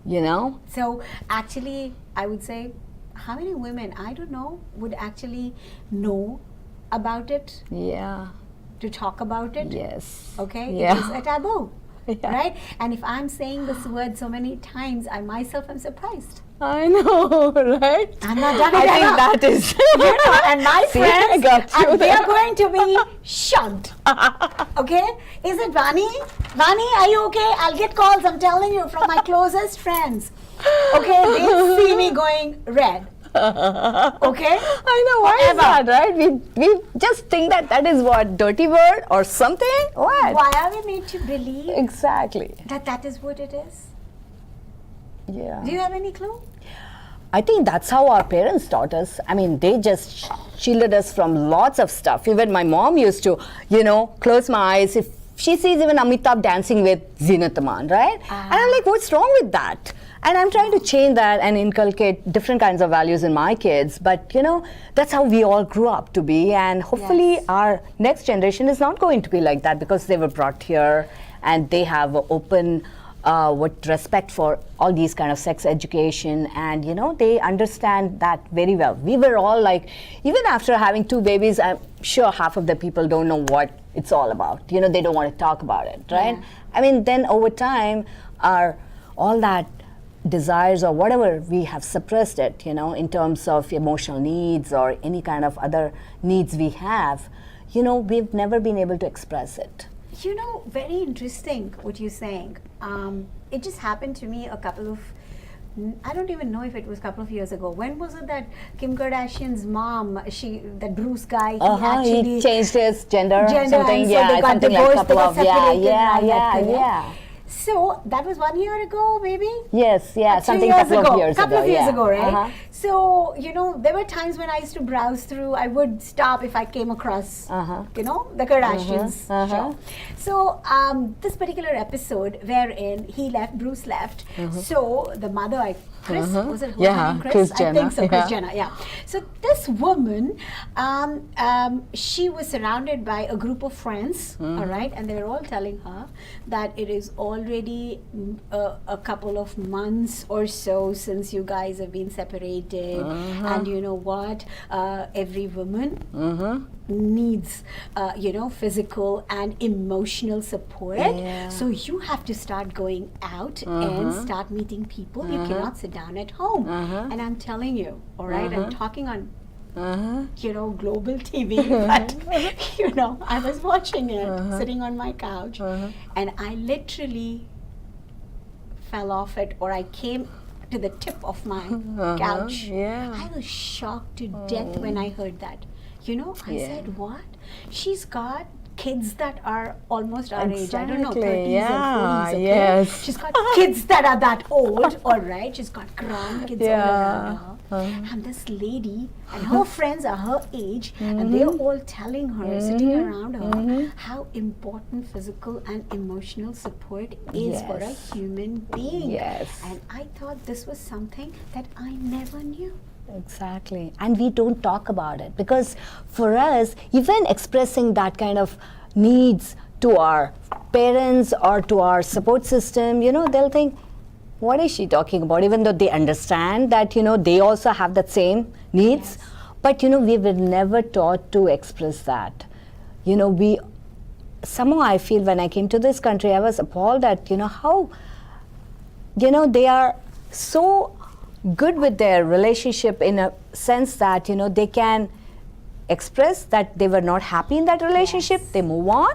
you know? So actually, I would say, how many women, I don't know, would actually know about it, Yeah. to talk about it? Yes. Okay? Yeah. It is a taboo, Yeah. right? And if I'm saying this word so many times, I myself am surprised. I know, right? I'm not done I it think ever. that is. And my See, I friends, got you and they there. are going to be shocked. Okay? Is it Vani? Vani, are you okay? I'll get calls, I'm telling you, from my closest friends. Okay? They see me going red. Okay? I know, why is that, right? We just think that is what, dirty word or something? What? Why are we made to believe Exactly. that is what it is? Yeah. Do you have any clue? I think that's how our parents taught us. I mean, they just shielded us from lots of stuff. Even my mom used to, close my eyes if she sees even Amitabh dancing with Zinat Aman, right? And I'm like, what's wrong with that? And I'm trying to change that and inculcate different kinds of values in my kids. But, that's how we all grew up to be. And hopefully Yes. our next generation is not going to be like that because they were brought here and they have an open with respect for all these kind of sex education, and they understand that very well. We were all like, even after having 2 babies, I'm sure half of the people don't know what it's all about. They don't want to talk about it, right? Yeah. I mean, then over time, all that desires or whatever, we have suppressed it, in terms of emotional needs or any kind of other needs we have. We've never been able to express it. Very interesting what you're saying. It just happened to me I don't even know if it was a couple of years ago. When was it that Kim Kardashian's mom, that Bruce guy, He changed his gender, gender, something, and so yeah, they got something divorced, like they couple got of, separated and all that yeah. thing. So that was 1 year ago, maybe? Yes, yeah, 2 something years couple ago. of years Couple ago. of years yeah. ago, right? Uh-huh. So, there were times when I used to browse through, I would stop if I came across, the Kardashians show. So, this particular episode wherein Bruce left, so the mother, Chris, was it her name, Chris? Kris I Jenner, think so, Kris Jenner, yeah. So this woman, she was surrounded by a group of friends, all right, and they were all telling her that it is already a couple of months or so since you guys have been separated, and you know what, every woman needs physical and emotional support. Yeah. So you have to start going out and start meeting people. You cannot sit down at home. And I'm telling you, all right, I'm talking on global TV, but I was watching it sitting on my couch, and I literally fell off it, or I came to the tip of my couch. Yeah. I was shocked to death when I heard that. I said, what? She's got kids that are almost our age. I don't know, 30s and 40s. Okay? Yes. She's got kids that are that old, all right? She's got grandkids all around her. And this lady and her friends are her age, and they're all telling her, sitting around her, how important physical and emotional support is for a human being. Yes. And I thought this was something that I never knew. Exactly. And we don't talk about it because for us, even expressing that kind of needs to our parents or to our support system, they'll think, what is she talking about? Even though they understand that, they also have that same needs. Yes. But, we were never taught to express that. Somehow I feel when I came to this country, I was appalled at, how, they are so good with their relationship in a sense that they can express that they were not happy in that relationship, they move on,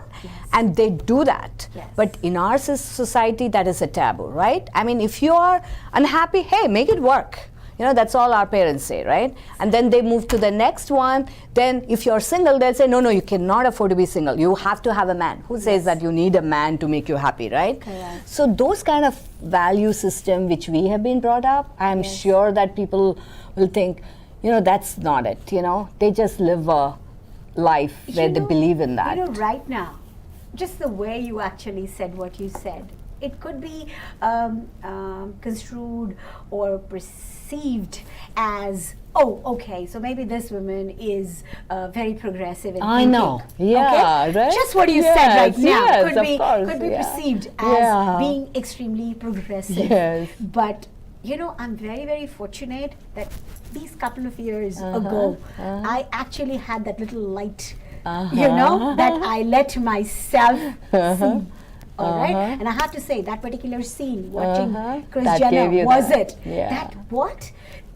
and they do that. But in our society, that is a taboo, right? I mean, if you are unhappy, hey, make it work. That's all our parents say, right? And then they move to the next one. Then if you're single, they'll say, no, you cannot afford to be single. You have to have a man. Who says that you need a man to make you happy, right? Correct. So those kind of value system which we have been brought up, I'm sure that people will think, that's not it, They just live a life where they believe in that. Right now, just the way you actually said what you said, it could be construed or perceived as, oh, okay, so maybe this woman is very progressive in I thinking. know. Yeah, Okay? right? Just what you Yes, said right now yes, could of be course, could be yeah. perceived as Yeah. being extremely progressive. Yes. But you know, I'm very, very fortunate that these couple of years ago, I actually had that little light, you know, that I let myself see. All right, and I have to say that particular scene, watching Kris That Jenner, gave you was that. it Yeah. that what?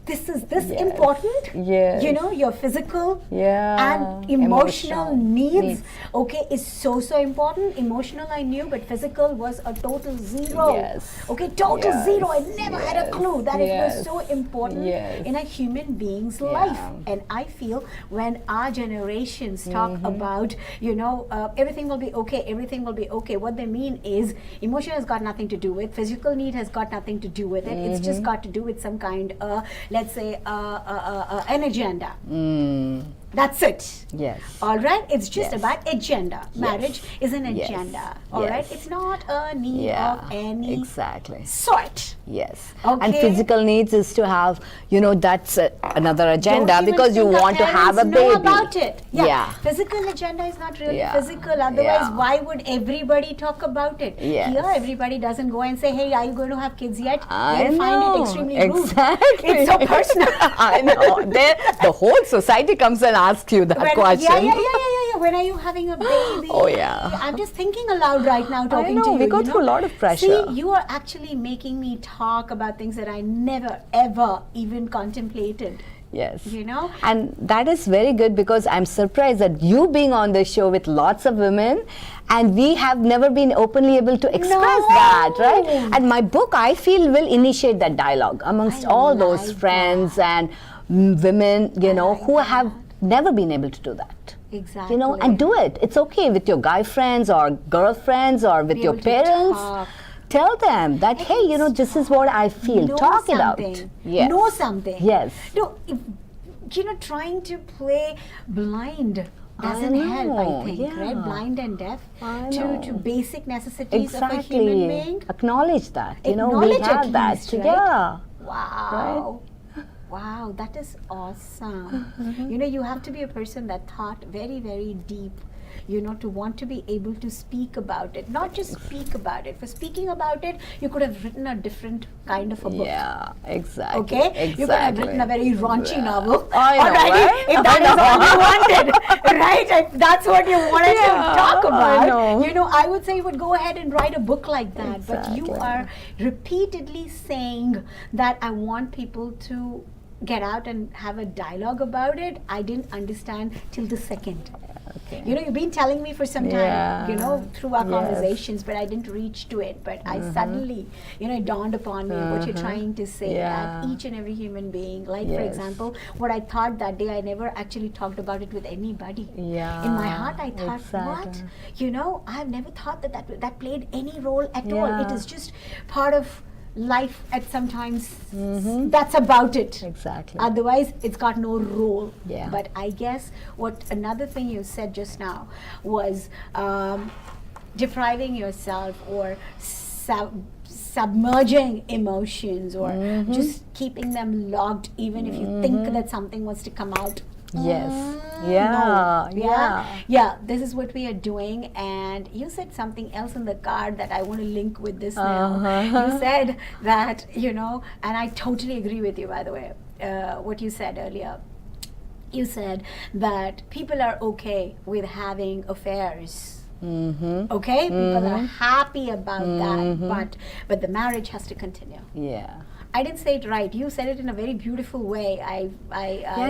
This is this Yes. important? Yes. You know, your physical Yeah. and emotional needs, needs. okay, is so important. Emotional I knew, but physical was a total zero. Yes. Okay, total Yes. zero. I never had a Yes. clue that it was Yes. so important Yes. in a human being's Yeah. life. And I feel when our generations talk about, you know, everything will be okay, everything will be okay, what they mean is emotion has got nothing to do with, physical need has got nothing to do with it. It's just got to do with some kind, let's say, an agenda. That's it. Yes. All right, it's just Yes. about agenda. Marriage is an Yes. agenda. All right, Yes. it's not a need Yeah. of any Exactly. sort. Yes. Okay. And physical needs is to have, you know, that's another agenda Don't even because you think our want to have a parents know baby. about it. Yeah. Yeah. Physical agenda is not really Yeah. physical. Otherwise, Yeah. why would everybody talk about it? Yes. Here, everybody doesn't go and say, "Hey, are you going to have kids yet?" I They find know. it extremely rude. Exactly. It's so personal. I know. The whole society comes and asks you that When- question. yeah. When are you having a baby? Oh, yeah. I'm just thinking aloud right now, talking know, to you. we go you through a know? lot of pressure. See, you are actually making me talk about things that I never, ever even contemplated. Yes. You know? And that is very good because I'm surprised that you being on the show with lots of women and we have never been openly able to express No. that, right? And my book, I feel, will initiate that dialogue amongst I all those like friends and women, you know, like who that. have never been able to do that. Exactly. You know, and do it. It's okay with your guy friends or girlfriends or with Be your able to parents. talk. Tell them that, hey, you know, this is what I feel. Know Talk it out. something. Yes. Know something. Yes. No, you know, trying to play blind doesn't help, know, I think, yeah. right? Blind and deaf I to know. basic necessities Exactly. of a human being. Acknowledge that. You know, we Acknowledge have at that. least, right? Yeah. Wow. Wow, that is awesome. You know, you have to be a person that thought very, very deep, you know, to want to be able to speak about it. Not just speak about it. For speaking about it, you could have written a different kind of a book. Yeah, exactly. Okay? Exactly. You could have written a very raunchy novel. I know, alrighty, right? if that I is all you know. wanted, right? If that's what you wanted Yeah, to talk I about, know. you know, I would say you would go ahead and write a book like that. But you Exactly. are repeatedly saying that I want people to get out and have a dialogue about it. I didn't understand till the second. Okay. You know, you've been telling me for some time, Yeah. you know, through our Yes. conversations, but I didn't reach to it. But I suddenly, you know, it dawned upon me what you're trying to say, that Yeah. each and every human being, like for Yes. example, what I thought that day, I never actually talked about it with anybody. Yeah. In my heart, I thought, what? exactly. You know, I've never thought that played any role at all. It Yeah. is just part of life at sometimes. That's about it. Exactly. Otherwise, it's got no role. Yeah. But I guess what another thing you said just now was depriving yourself or submerging emotions or just keeping them locked, even if you think that something wants to come out. Yes. No. Yeah. Yeah, this is what we are doing. And you said something else in the card that I want to link with this now. You said that, you know, and I totally agree with you, by the way, what you said earlier. You said that people are okay with having affairs. Okay, people are happy about that, but the marriage has to continue. Yeah. I didn't say it right. You said it in a very beautiful way. I'm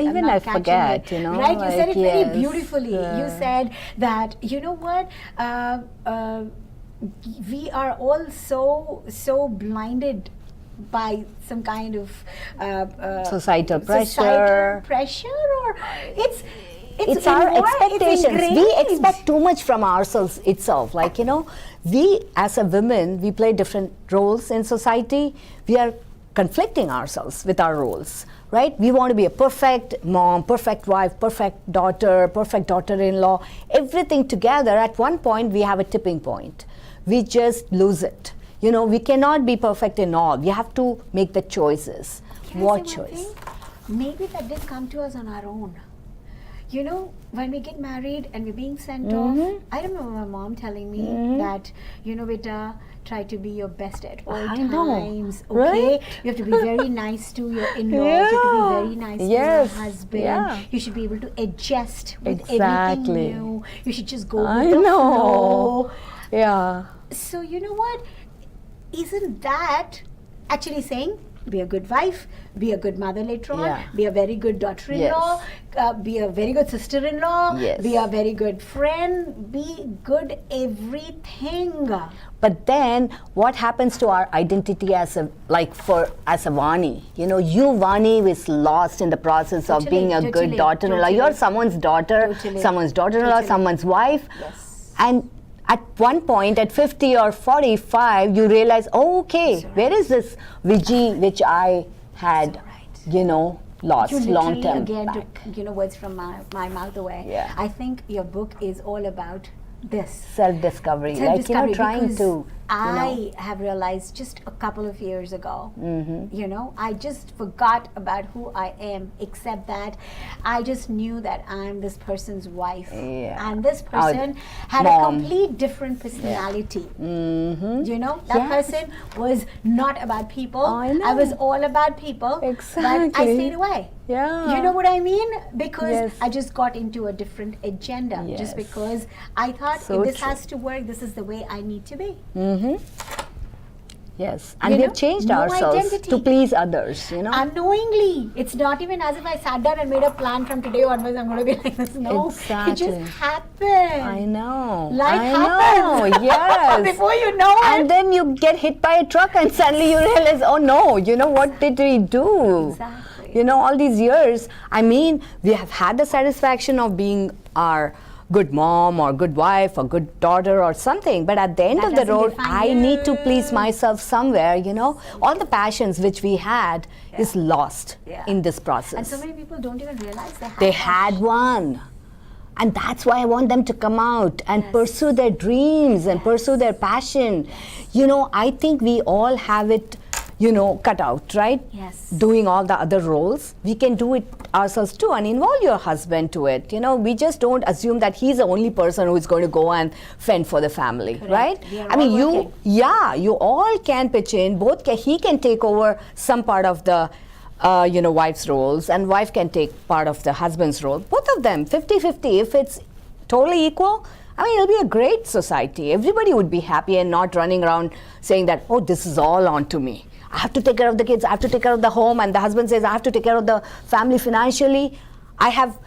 even not I catching forget, it. you know, Right? You said like, it very yes, beautifully. You said that, you know what? We are all so blinded by some kind of Societal societal pressure. pressure, or It's our more- expectations. We ingrained. expect too much from ourselves itself. Like, you know, we as a women, we play different roles in society. We are conflicting ourselves with our roles, right? We want to be a perfect mom, perfect wife, perfect daughter-in-law, everything together. At one point, we have a tipping point. We just lose it. You know, we cannot be perfect in all. We have to make the choices. Can I What say one choice? thing? Maybe that did come to us on our own. You know, when we get married and we're being sent off, I remember my mom telling me that, you know, Vita, try to be your best at all I know. times. Okay, Right? you have to be very nice to your in-laws. You have to be very nice to your husband. Yeah. You should be able to adjust with Exactly. everything new. You should just go I with the know. flow. Yeah. So you know what? Isn't that actually saying be a good wife, be a good mother later on, Yeah. be a very good daughter-in-law, be a very good sister-in-law, Yes. be a very good friend, be good everything. But then what happens to our identity as a Vani? You know, you Vani is lost in the process of Totally, being a good totally, daughter-in-law. totally. You're someone's daughter, Totally, someone's daughter-in-law, totally. someone's wife. Yes. And at one point, at 50 or 45, you realize, oh, okay, That's where is this Vijji which I had, That's you know, lost You long literally term again back. took, you know, words from my mouth away. Yeah. I think your book is all about this. Self-discovery, like, you know, Self-discovery, trying because to, I have realized just a couple of years ago, Mm-hmm. you know, I just forgot about who I am, except that I just knew that I'm this person's wife. Yeah. And this person had mom. a complete different personality. Mm-hmm. You know, that Yes. person was not about people. I know. was all about people. But I Exactly. stayed away. Yeah. You know what I mean? Because Yes. I just got into a different agenda. Yes. Just because I thought So if this true. has to work, this is the way I need to be. Mm-hmm. Yes, and You we've know, changed no ourselves identity. to please others, you know. Unknowingly. It's not even as if I sat down and made a plan from today onwards, I'm going to be like this. No. It Exactly. just happened. I know. Life I happens. know. Yes. Before you know it. And then you get hit by a truck and suddenly you realize, oh no, you know, what did we do? Exactly. You know, all these years, I mean, we have had the satisfaction of being our good mom or good wife or good daughter or something, but at the end That of the doesn't road, define I need to you. please myself somewhere, you know. All the passions which we had is lost Yeah. in this process. And so many people don't even realize They had one. And that's why I want them to come out and Yes. pursue their dreams and pursue their passion. You know, I think we all have it, you know, cut out, right? Yes. Doing all the other roles. We can do it ourselves too and involve your husband to it. You know, we just don't assume that he's the only person who is going to go and fend for the family, Correct. right? We are I mean, all working. you all can pitch in. He can take over some part of the you know, wife's roles, and wife can take part of the husband's role. Both of them, 50-50. If it's totally equal, I mean, it'll be a great society. Everybody would be happy and not running around saying that, oh, this is all on to me. I have to take care of the kids, I have to take care of the home, and the husband says, I have to take care of the family financially. I have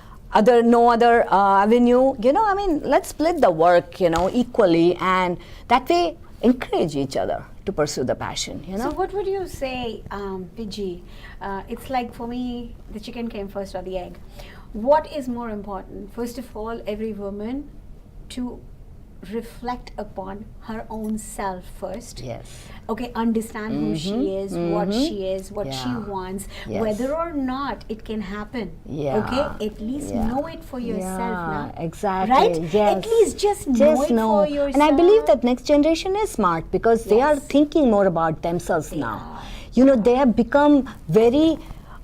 no other avenue. You know, I mean, let's split the work, you know, equally, and that way encourage each other to pursue the passion, you know. So what would you say, Vijji? It's like for me, the chicken came first or the egg. What is more important? First of all, every woman to reflect upon her own self first. Yes. Okay, understand who she is, what she is, what she Yeah. wants, Yes. whether or not it can happen. Yeah. Okay, at least Yeah. know it for yourself now. Exactly. Right? Yes. At least just know it for yourself. And I believe that next generation is smart because they are Yes. thinking more about themselves They now. are. You know, they have become very.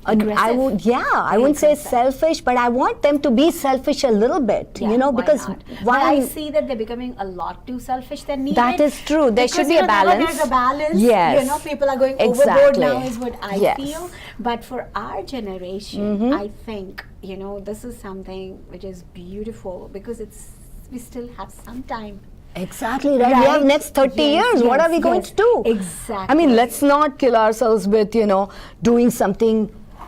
I Aggressive. would, yeah, I Very wouldn't say aggressive. selfish, but I want them to be selfish a little bit. Yeah, you know, why because not? But why I see that they're becoming a lot too selfish than needed. That is true. There should Because, be you a know, now balance. There's a balance. Yes. You know, people are going overboard Exactly. now is what I Yes. feel. But for our generation, Mm-hmm. I think, you know, this is something which is beautiful because we still have some time. Exactly right. We have Right. next 30 Yes, years. What yes, are we going yes. to do? Exactly. I mean, let's not kill ourselves with, you know, doing something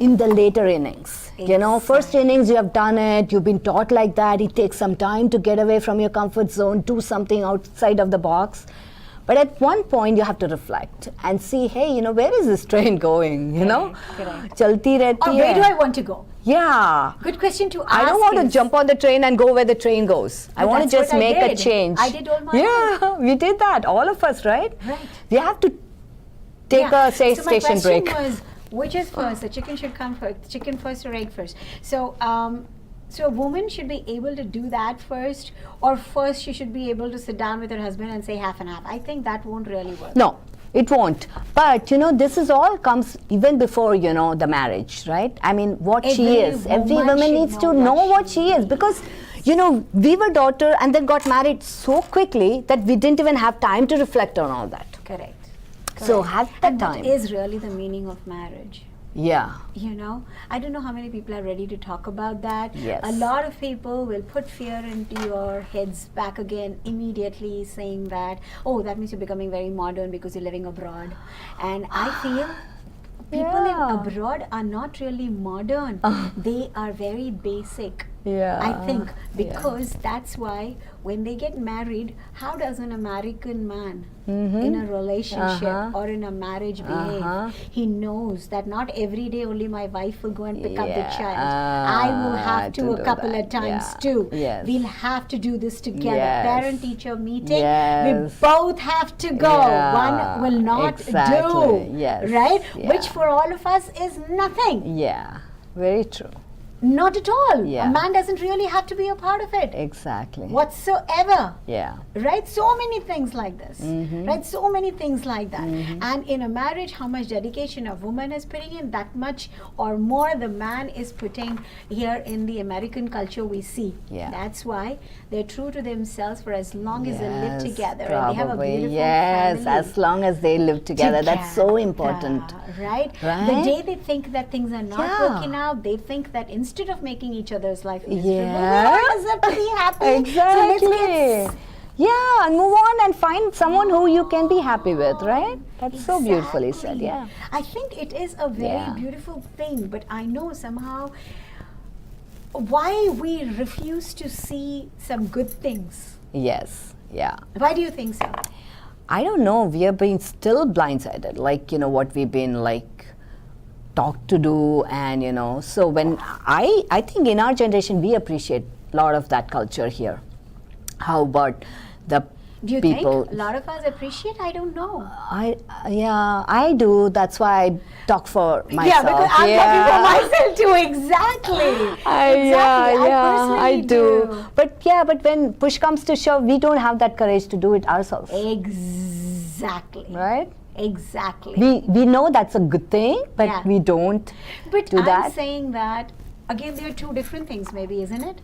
in the later innings. You know, first Exactly. innings you have done it, you've been taught like that, it takes some time to get away from your comfort zone, do something outside of the box. But at one point you have to reflect and see, hey, you know, where is this train going, you know? Correct. Chalti rehti Or where hai. do I want to go? Yeah. Good question to ask. I don't want to is- jump on the train and go where the train goes. I But want to that's just what I make a did. change. I did all my Yeah, we did that, all of us, right? Right. We have to take Yeah. a say So my station question break. was, which is first? The chicken should come first. The chicken first or egg first? So, so a woman should be able to do that first, or first she should be able to sit down with her husband and say half and half. I think that won't really work. No, It won't. But this is all comes even before the marriage, right? I mean, what she is. Every woman needs to know what she is, because we were daughter and then got married so quickly that we didn't even have time to reflect on all that. Correct. So have that time. That is really the meaning of marriage. Yeah. I don't know how many people are ready to talk about that. Yes. A lot of people will put fear into your heads back again immediately, saying that, oh, that means you're becoming very modern because you're living abroad. And I feel people in abroad are not really modern. They are very basic. Yeah. I think because that's why when they get married, how does an American man in a relationship or in a marriage behave? He knows that not every day only my wife will go and pick up the child. I will have to a couple of times too. Yes. We'll have to do this together. Yes. Parent-teacher meeting, Yes. we both have to go. One will not do. Yes. Right? Yeah. Which for all of us is nothing. Yeah. Very true. Not at all. Yeah. A man doesn't really have to be a part of it. Exactly. Whatsoever. Yeah. Right? So many things like this. Right? So many things like that. And in a marriage, how much dedication a woman is putting in, that much or more the man is putting here in the American culture we see. Yeah. That's why they're true to themselves for as long as they live together. Probably. And they have a beautiful yes, family. as long as they live together. That's so important. Right? Right? The day they think that things are not working out, they think that instead of making each other's life miserable, we all deserve to be happy. Exactly. So let's get yeah, and move on and find someone who you can be happy with, right? That's so beautifully said, yeah. I think it is a very beautiful thing, but I know somehow why we refuse to see some good things. Yes, yeah. Why do you think so? I don't know. We are being still blindsided, like, what we've been like taught to do, and so when I think in our generation we appreciate a lot of that culture here. How about the Do you people? think a lot of us appreciate? I don't know. I do. That's why I talk for myself. Yeah, because I'm talking for myself too. Exactly. I do. But when push comes to shove, we don't have that courage to do it ourselves. Exactly. Right? Exactly. We know that's a good thing, but we don't do that. I'm saying that again, there are two different things, maybe, isn't it?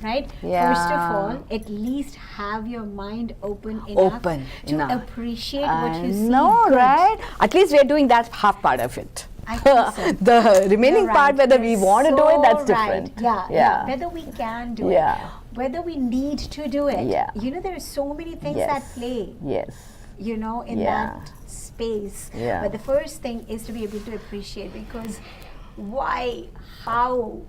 Right? Yeah. First of all, at least have your mind open enough to appreciate what you see. No, good. right? At least we're doing that half part of it. I think so. The remaining part, whether we want to do it, that's right. different. Yeah. Whether we can do it, whether we need to do it. Yeah. There are so many things that play. Yes. In that space. Yeah. But the first thing is to be able to appreciate, because how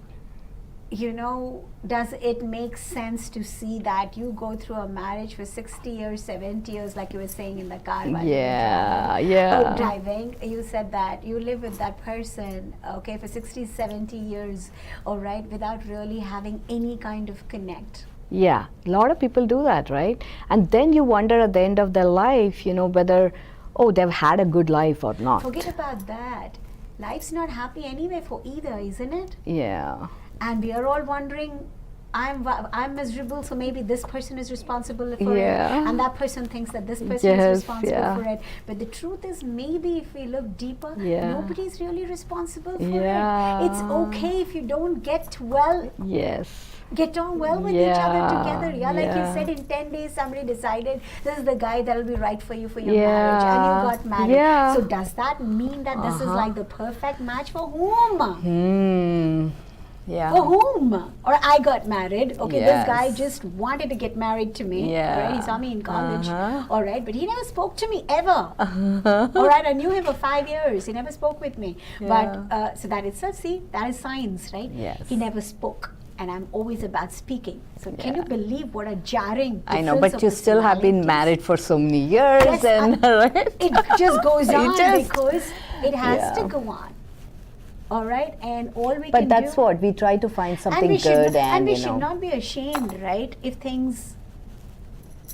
does it make sense to see that you go through a marriage for 60 years, 70 years, like you were saying in the car while driving. You said that you live with that person, okay, for 60, 70 years, all right, without really having any kind of connect. Yeah, a lot of people do that, right? And then you wonder at the end of their life, whether, they've had a good life or not. Forget about that. Life's not happy anyway for either, isn't it? Yeah. And we are all wondering, I'm miserable, so maybe this person is responsible for it, and that person thinks that this person is responsible for it. But the truth is, maybe if we look deeper, nobody's really responsible for it. It's okay if you don't get on well with each other together. Like you said, in 10 days somebody decided this is the guy that will be right for you for your marriage, and you got married. So does that mean that this is like the perfect match for whom? Yeah. For whom? Or I got married. Okay, this guy just wanted to get married to me. Right? He saw me in college. All right, but he never spoke to me ever. All right, I knew him for 5 years. He never spoke with me. But so that itself, see, that is science, right? Yes. He never spoke. And I'm always about speaking. So can you believe what a jarring I know, but you still have been married for so many years. Yes, it just goes on because it has to go on. All right, and all we can do. But that's what we try to find something good, and we should not be ashamed, right? If things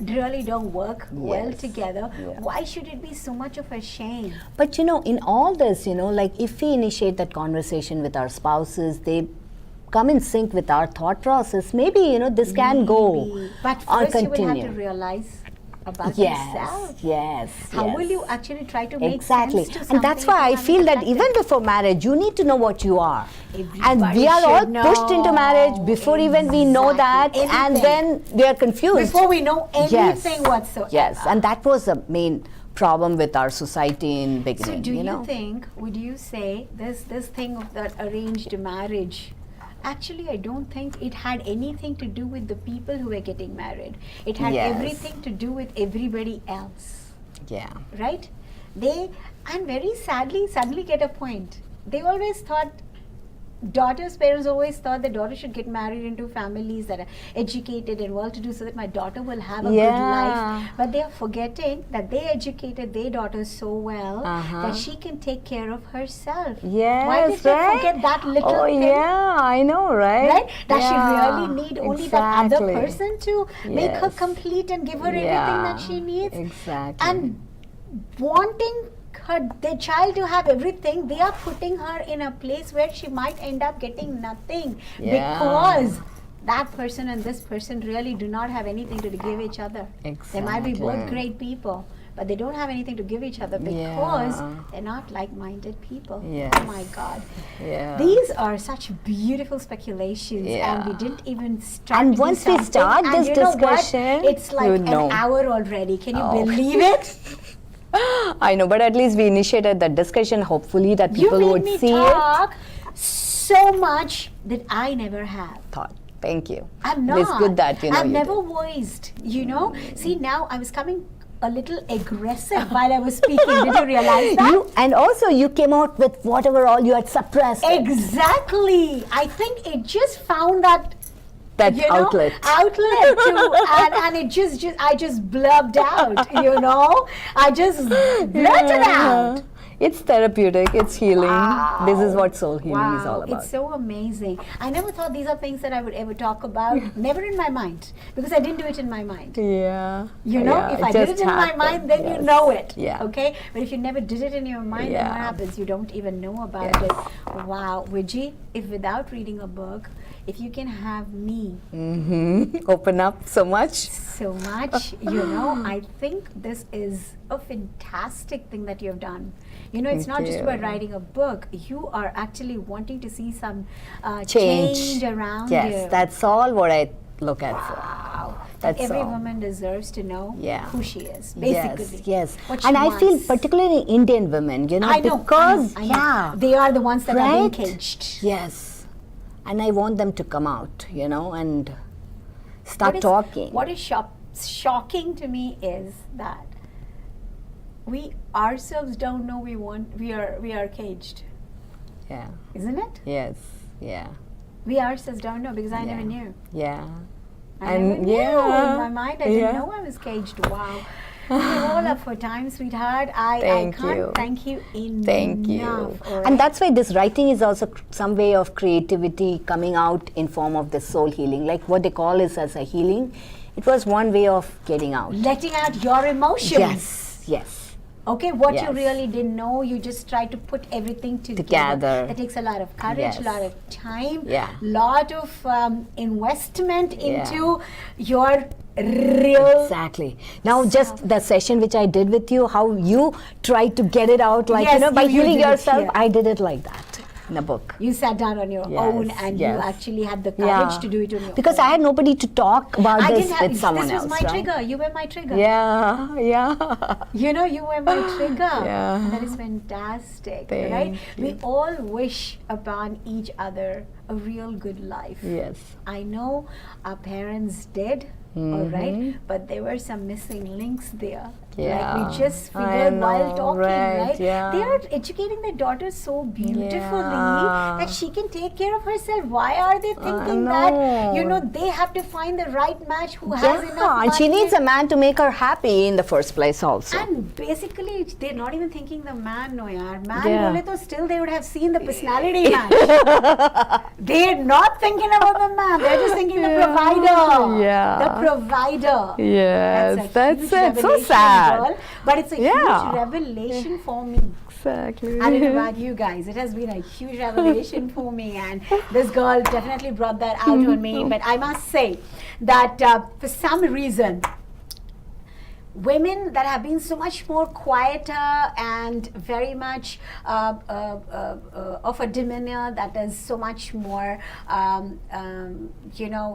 really don't work well together, why should it be so much of a shame? But in all this, like if we initiate that conversation with our spouses, they come in sync with our thought process. Maybe this can go. But first, you will have to realize about Yes, yourself. yes. How yes. will you actually try to make Exactly. sense to And that's something why I you feel haven't that even reflected? before marriage, you need to know what you are. And Everybody we are all should pushed into marriage know. before even we know that, Exactly. and Everything. then we are confused. Before we know anything Yes. whatsoever. Yes, and that was the main problem with our society in So beginning. do you know? think, would you say this thing of that arranged marriage, actually I don't think it had anything to do with the people who were getting married. It had Yes. everything to do with everybody else, Yeah. right? They, and very sadly, suddenly get a point. They always thought, parents always thought that daughters should get married into families that are educated and well-to-do so that my daughter will have a good Yeah. life. But they are forgetting that they educated their daughter so well that she can take care of herself. Yes, Why did they right? forget that little Oh, thing? yeah, I know, right? Right? Does Yeah, she really need only that other exactly. person to make her Yes. complete and give her everything that she needs? Exactly. And wanting their child to have everything, they are putting her in a place where she might end up getting nothing because that person and this person really do not have anything to give each other. They might be both Exactly. great people, but they don't have anything to give each other because they're not like-minded people. Yes. Oh my God. Yeah. These are such beautiful speculations, and we Yeah. didn't even start. And to do once we something, start and this you know what? discussion, It's like you an know. hour already. Can you Oh. believe it? I know, but at least we initiated that discussion. Hopefully, that You people made would me see talk so much that I never have. it. Thought. Thank you. I'm not. It's good that you know. I've you never did. voiced. You know. See, now I was coming a little aggressive while I was speaking. Did you realize that? And also, you came out with whatever all you had suppressed. Exactly. I think it just found that. That You know, outlet. and it just I just blubbed out. You know, I just blurted out. It's therapeutic. It's healing. Wow. This is what soul healing is all about. It's so amazing. I never thought these are things that I would ever talk about. Never in my mind, because I didn't do it in my mind. Yeah. You know, Yeah, if it I did just it in my happened. mind, then Yes. you know it. Yeah. Okay? But if you never did it in your mind, then what Yeah. happens? You don't even know about Yes. it. Wow. Vijji, if without reading a book, if you can have me Open up so much. so much, you know, I think this is a fantastic thing that you've done. You know, it's Thank not just you. about writing a book. You are actually wanting to see some Change. change around Yes, you. that's all what I look at for. Wow. That's Every all. woman deserves to know Yeah. who she is, basically. Yes, yes. What she And I feel wants. particularly Indian women, you know, I know, because I know. They are the ones that are being Right? caged. Yes. And I want them to come out, you know, and start What is- talking. What is shocking to me is that we ourselves don't know we are caged, Yeah. isn't it? Yes. Yeah. We ourselves don't know because I never Yeah. knew. Yeah. I And never knew. yeah. In my mind, I Yeah. didn't know I was caged. Wow. You're all up for time, sweetheart. I Thank can't you. thank you enough. Thank you. all right? And that's why this writing is also some way of creativity coming out in form of the soul healing. Like what they call is as a healing. It was one way of getting out. letting out your emotions. Yes. Yes. Okay, what you Yes. really didn't know, you just try to put everything together. Together. That takes a lot of courage, Yes. a lot of time, Yeah. lot of investment Yeah. into your real. Exactly. Now, just the session which I did with you, how you tried to get it out, like, Yes, you know, by you healing did it yourself, here. I did it like that in a book. You sat down on your Yes, own and yes. you actually had the courage to do it on your Because own. I had nobody to talk about I this didn't have with someone this was else, my right? trigger. You were my trigger. Yeah, yeah. You know, you were my trigger. Yeah. That is fantastic, Thank right? you. We all wish upon each other a real good life. Yes. I know our parents did, all right, but there were some missing links there. Like Yeah, we just I figured while know, talking, right, right? yeah. They are educating their daughter so beautifully Yeah. that she can take care of herself. Why are they thinking know. that, you know, they have to find the right match who has enough Yeah, and she money? needs a man to make her happy in the first place also. And basically, they're not even thinking the man, no yaar. Man Yeah. bole to still they would have seen the personality match. They're not thinking about the man. They're just thinking the provider. Yeah. The provider. Yes, That's that's huge it. So revelation, sad. girl. But it's a Yeah. huge revelation for me. Exactly. I don't know about you guys. It has been a huge revelation for me, and this girl definitely brought that out on me. But I must say that for some reason, women that have been so much more quieter and very much of a demeanor that is so much more,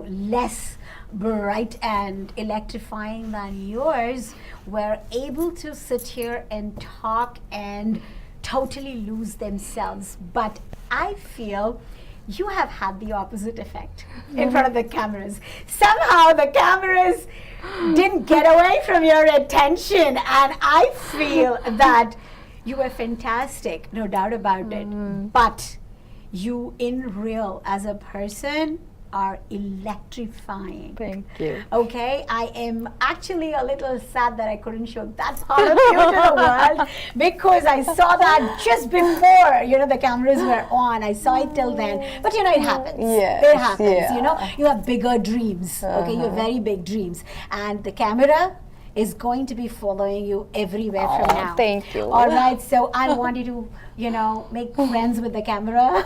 less bright and electrifying than yours, were able to sit here and talk and totally lose themselves. But I feel you have had the opposite effect in front of the cameras. Somehow the cameras didn't get away from your attention, and I feel that you were fantastic, no doubt about it. But you in real as a person are electrifying. Thank you. Okay, I am actually a little sad that I couldn't show that part of you to the world, because I saw that just before, the cameras were on. I saw it till then. But it happens. Yes, It happens, yeah. You have bigger dreams, okay? You have very big dreams. And the camera is going to be following you everywhere from now. Thank you. All right, so I want you to, make friends with the camera.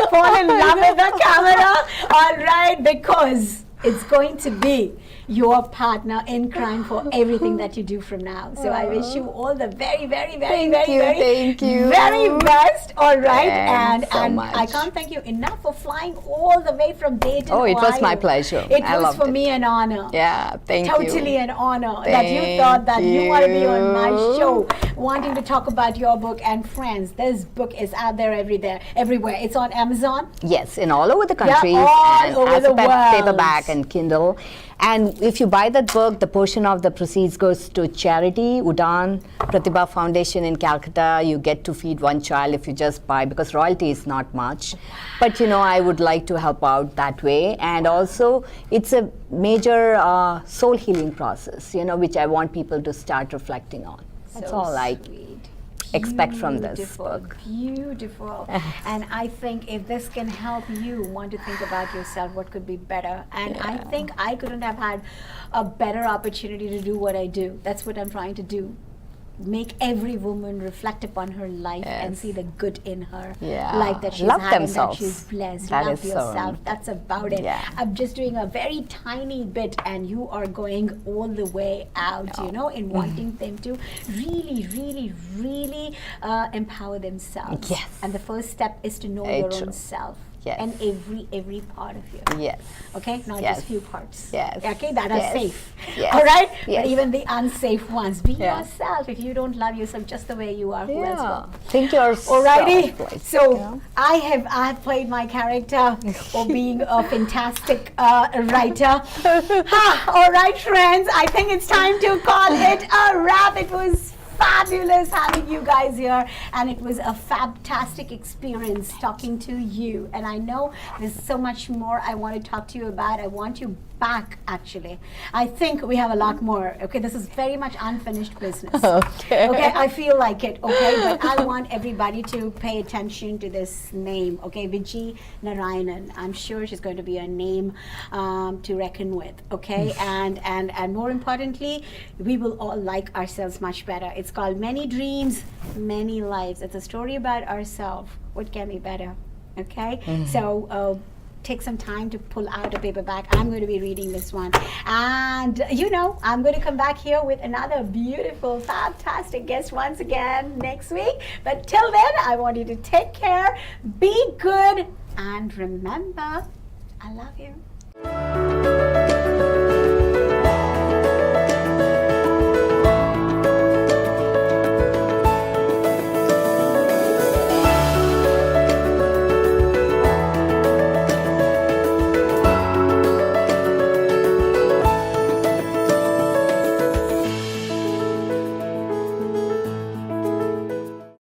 Fall in love with the camera. All right, because it's going to be your partner in crime for everything that you do from now. So I wish you all the very, very, very, Thank you. very best. All right, Thanks so and much. I can't thank you enough for flying all the way from Dayton. Oh, it was Ohio. my pleasure. It I was loved for it. me an honor. Yeah, thank you. Totally an honor that you Thank thought that you want to be on my you. show, wanting to talk about your book. And friends, this book is out there everywhere. It's on Amazon. Yes, in all over the country, all and over as the a world. paperback and Kindle. And if you buy that book, the portion of the proceeds goes to charity, Udan Pratibha Foundation in Calcutta. You get to feed one child if you just buy, because royalty is not much. But I would like to help out that way. And also, it's a major soul healing process, which I want people to start reflecting on. That's So all I sweet. expect from this Beautiful, book. Beautiful. And I think if this can help you want to think about yourself, what could be better? And I think I couldn't have had a better opportunity to do what I do. That's what I'm trying to do. Make every woman reflect upon her life and see the good in her Yeah. life that she's Love having, themselves. that she's blessed. That Love is so yourself. That's about it. Yeah. I'm just doing a very tiny bit, and you are going all the way out, in wanting them to really, really, really empower themselves. Yes. And the first step is to know Very your true. own self. Yes. And every part of you. Yes. Okay, not Yes. just few parts. Yes. Okay, that are Yes. safe. Yes. All right. Yes. But even the unsafe ones, be Yeah. yourself. If you don't love yourself just the way you are, who else will? Think yourself. Alrighty. Like, So I have played my character of being a fantastic writer. All right, friends. I think it's time to call it a wrap. It was fabulous having you guys here, and it was a fantastic experience talking to you. And I know there's so much more I want to talk to you about. I want you back, actually. I think we have a lot more. Okay, this is very much unfinished business. Okay. Okay, I feel like it. Okay, but I want everybody to pay attention to this name. Okay, Vijji Narayanan. I'm sure she's going to be a name to reckon with. Okay, and more importantly, we will all like ourselves much better. It's called Many Dreams, Many Lives. It's a story about ourselves. What can be better? Okay, so. Take some time to pull out a paperback. I'm going to be reading this one. And, I'm going to come back here with another beautiful, fantastic guest once again next week. But till then, I want you to take care, be good, and remember, I love you.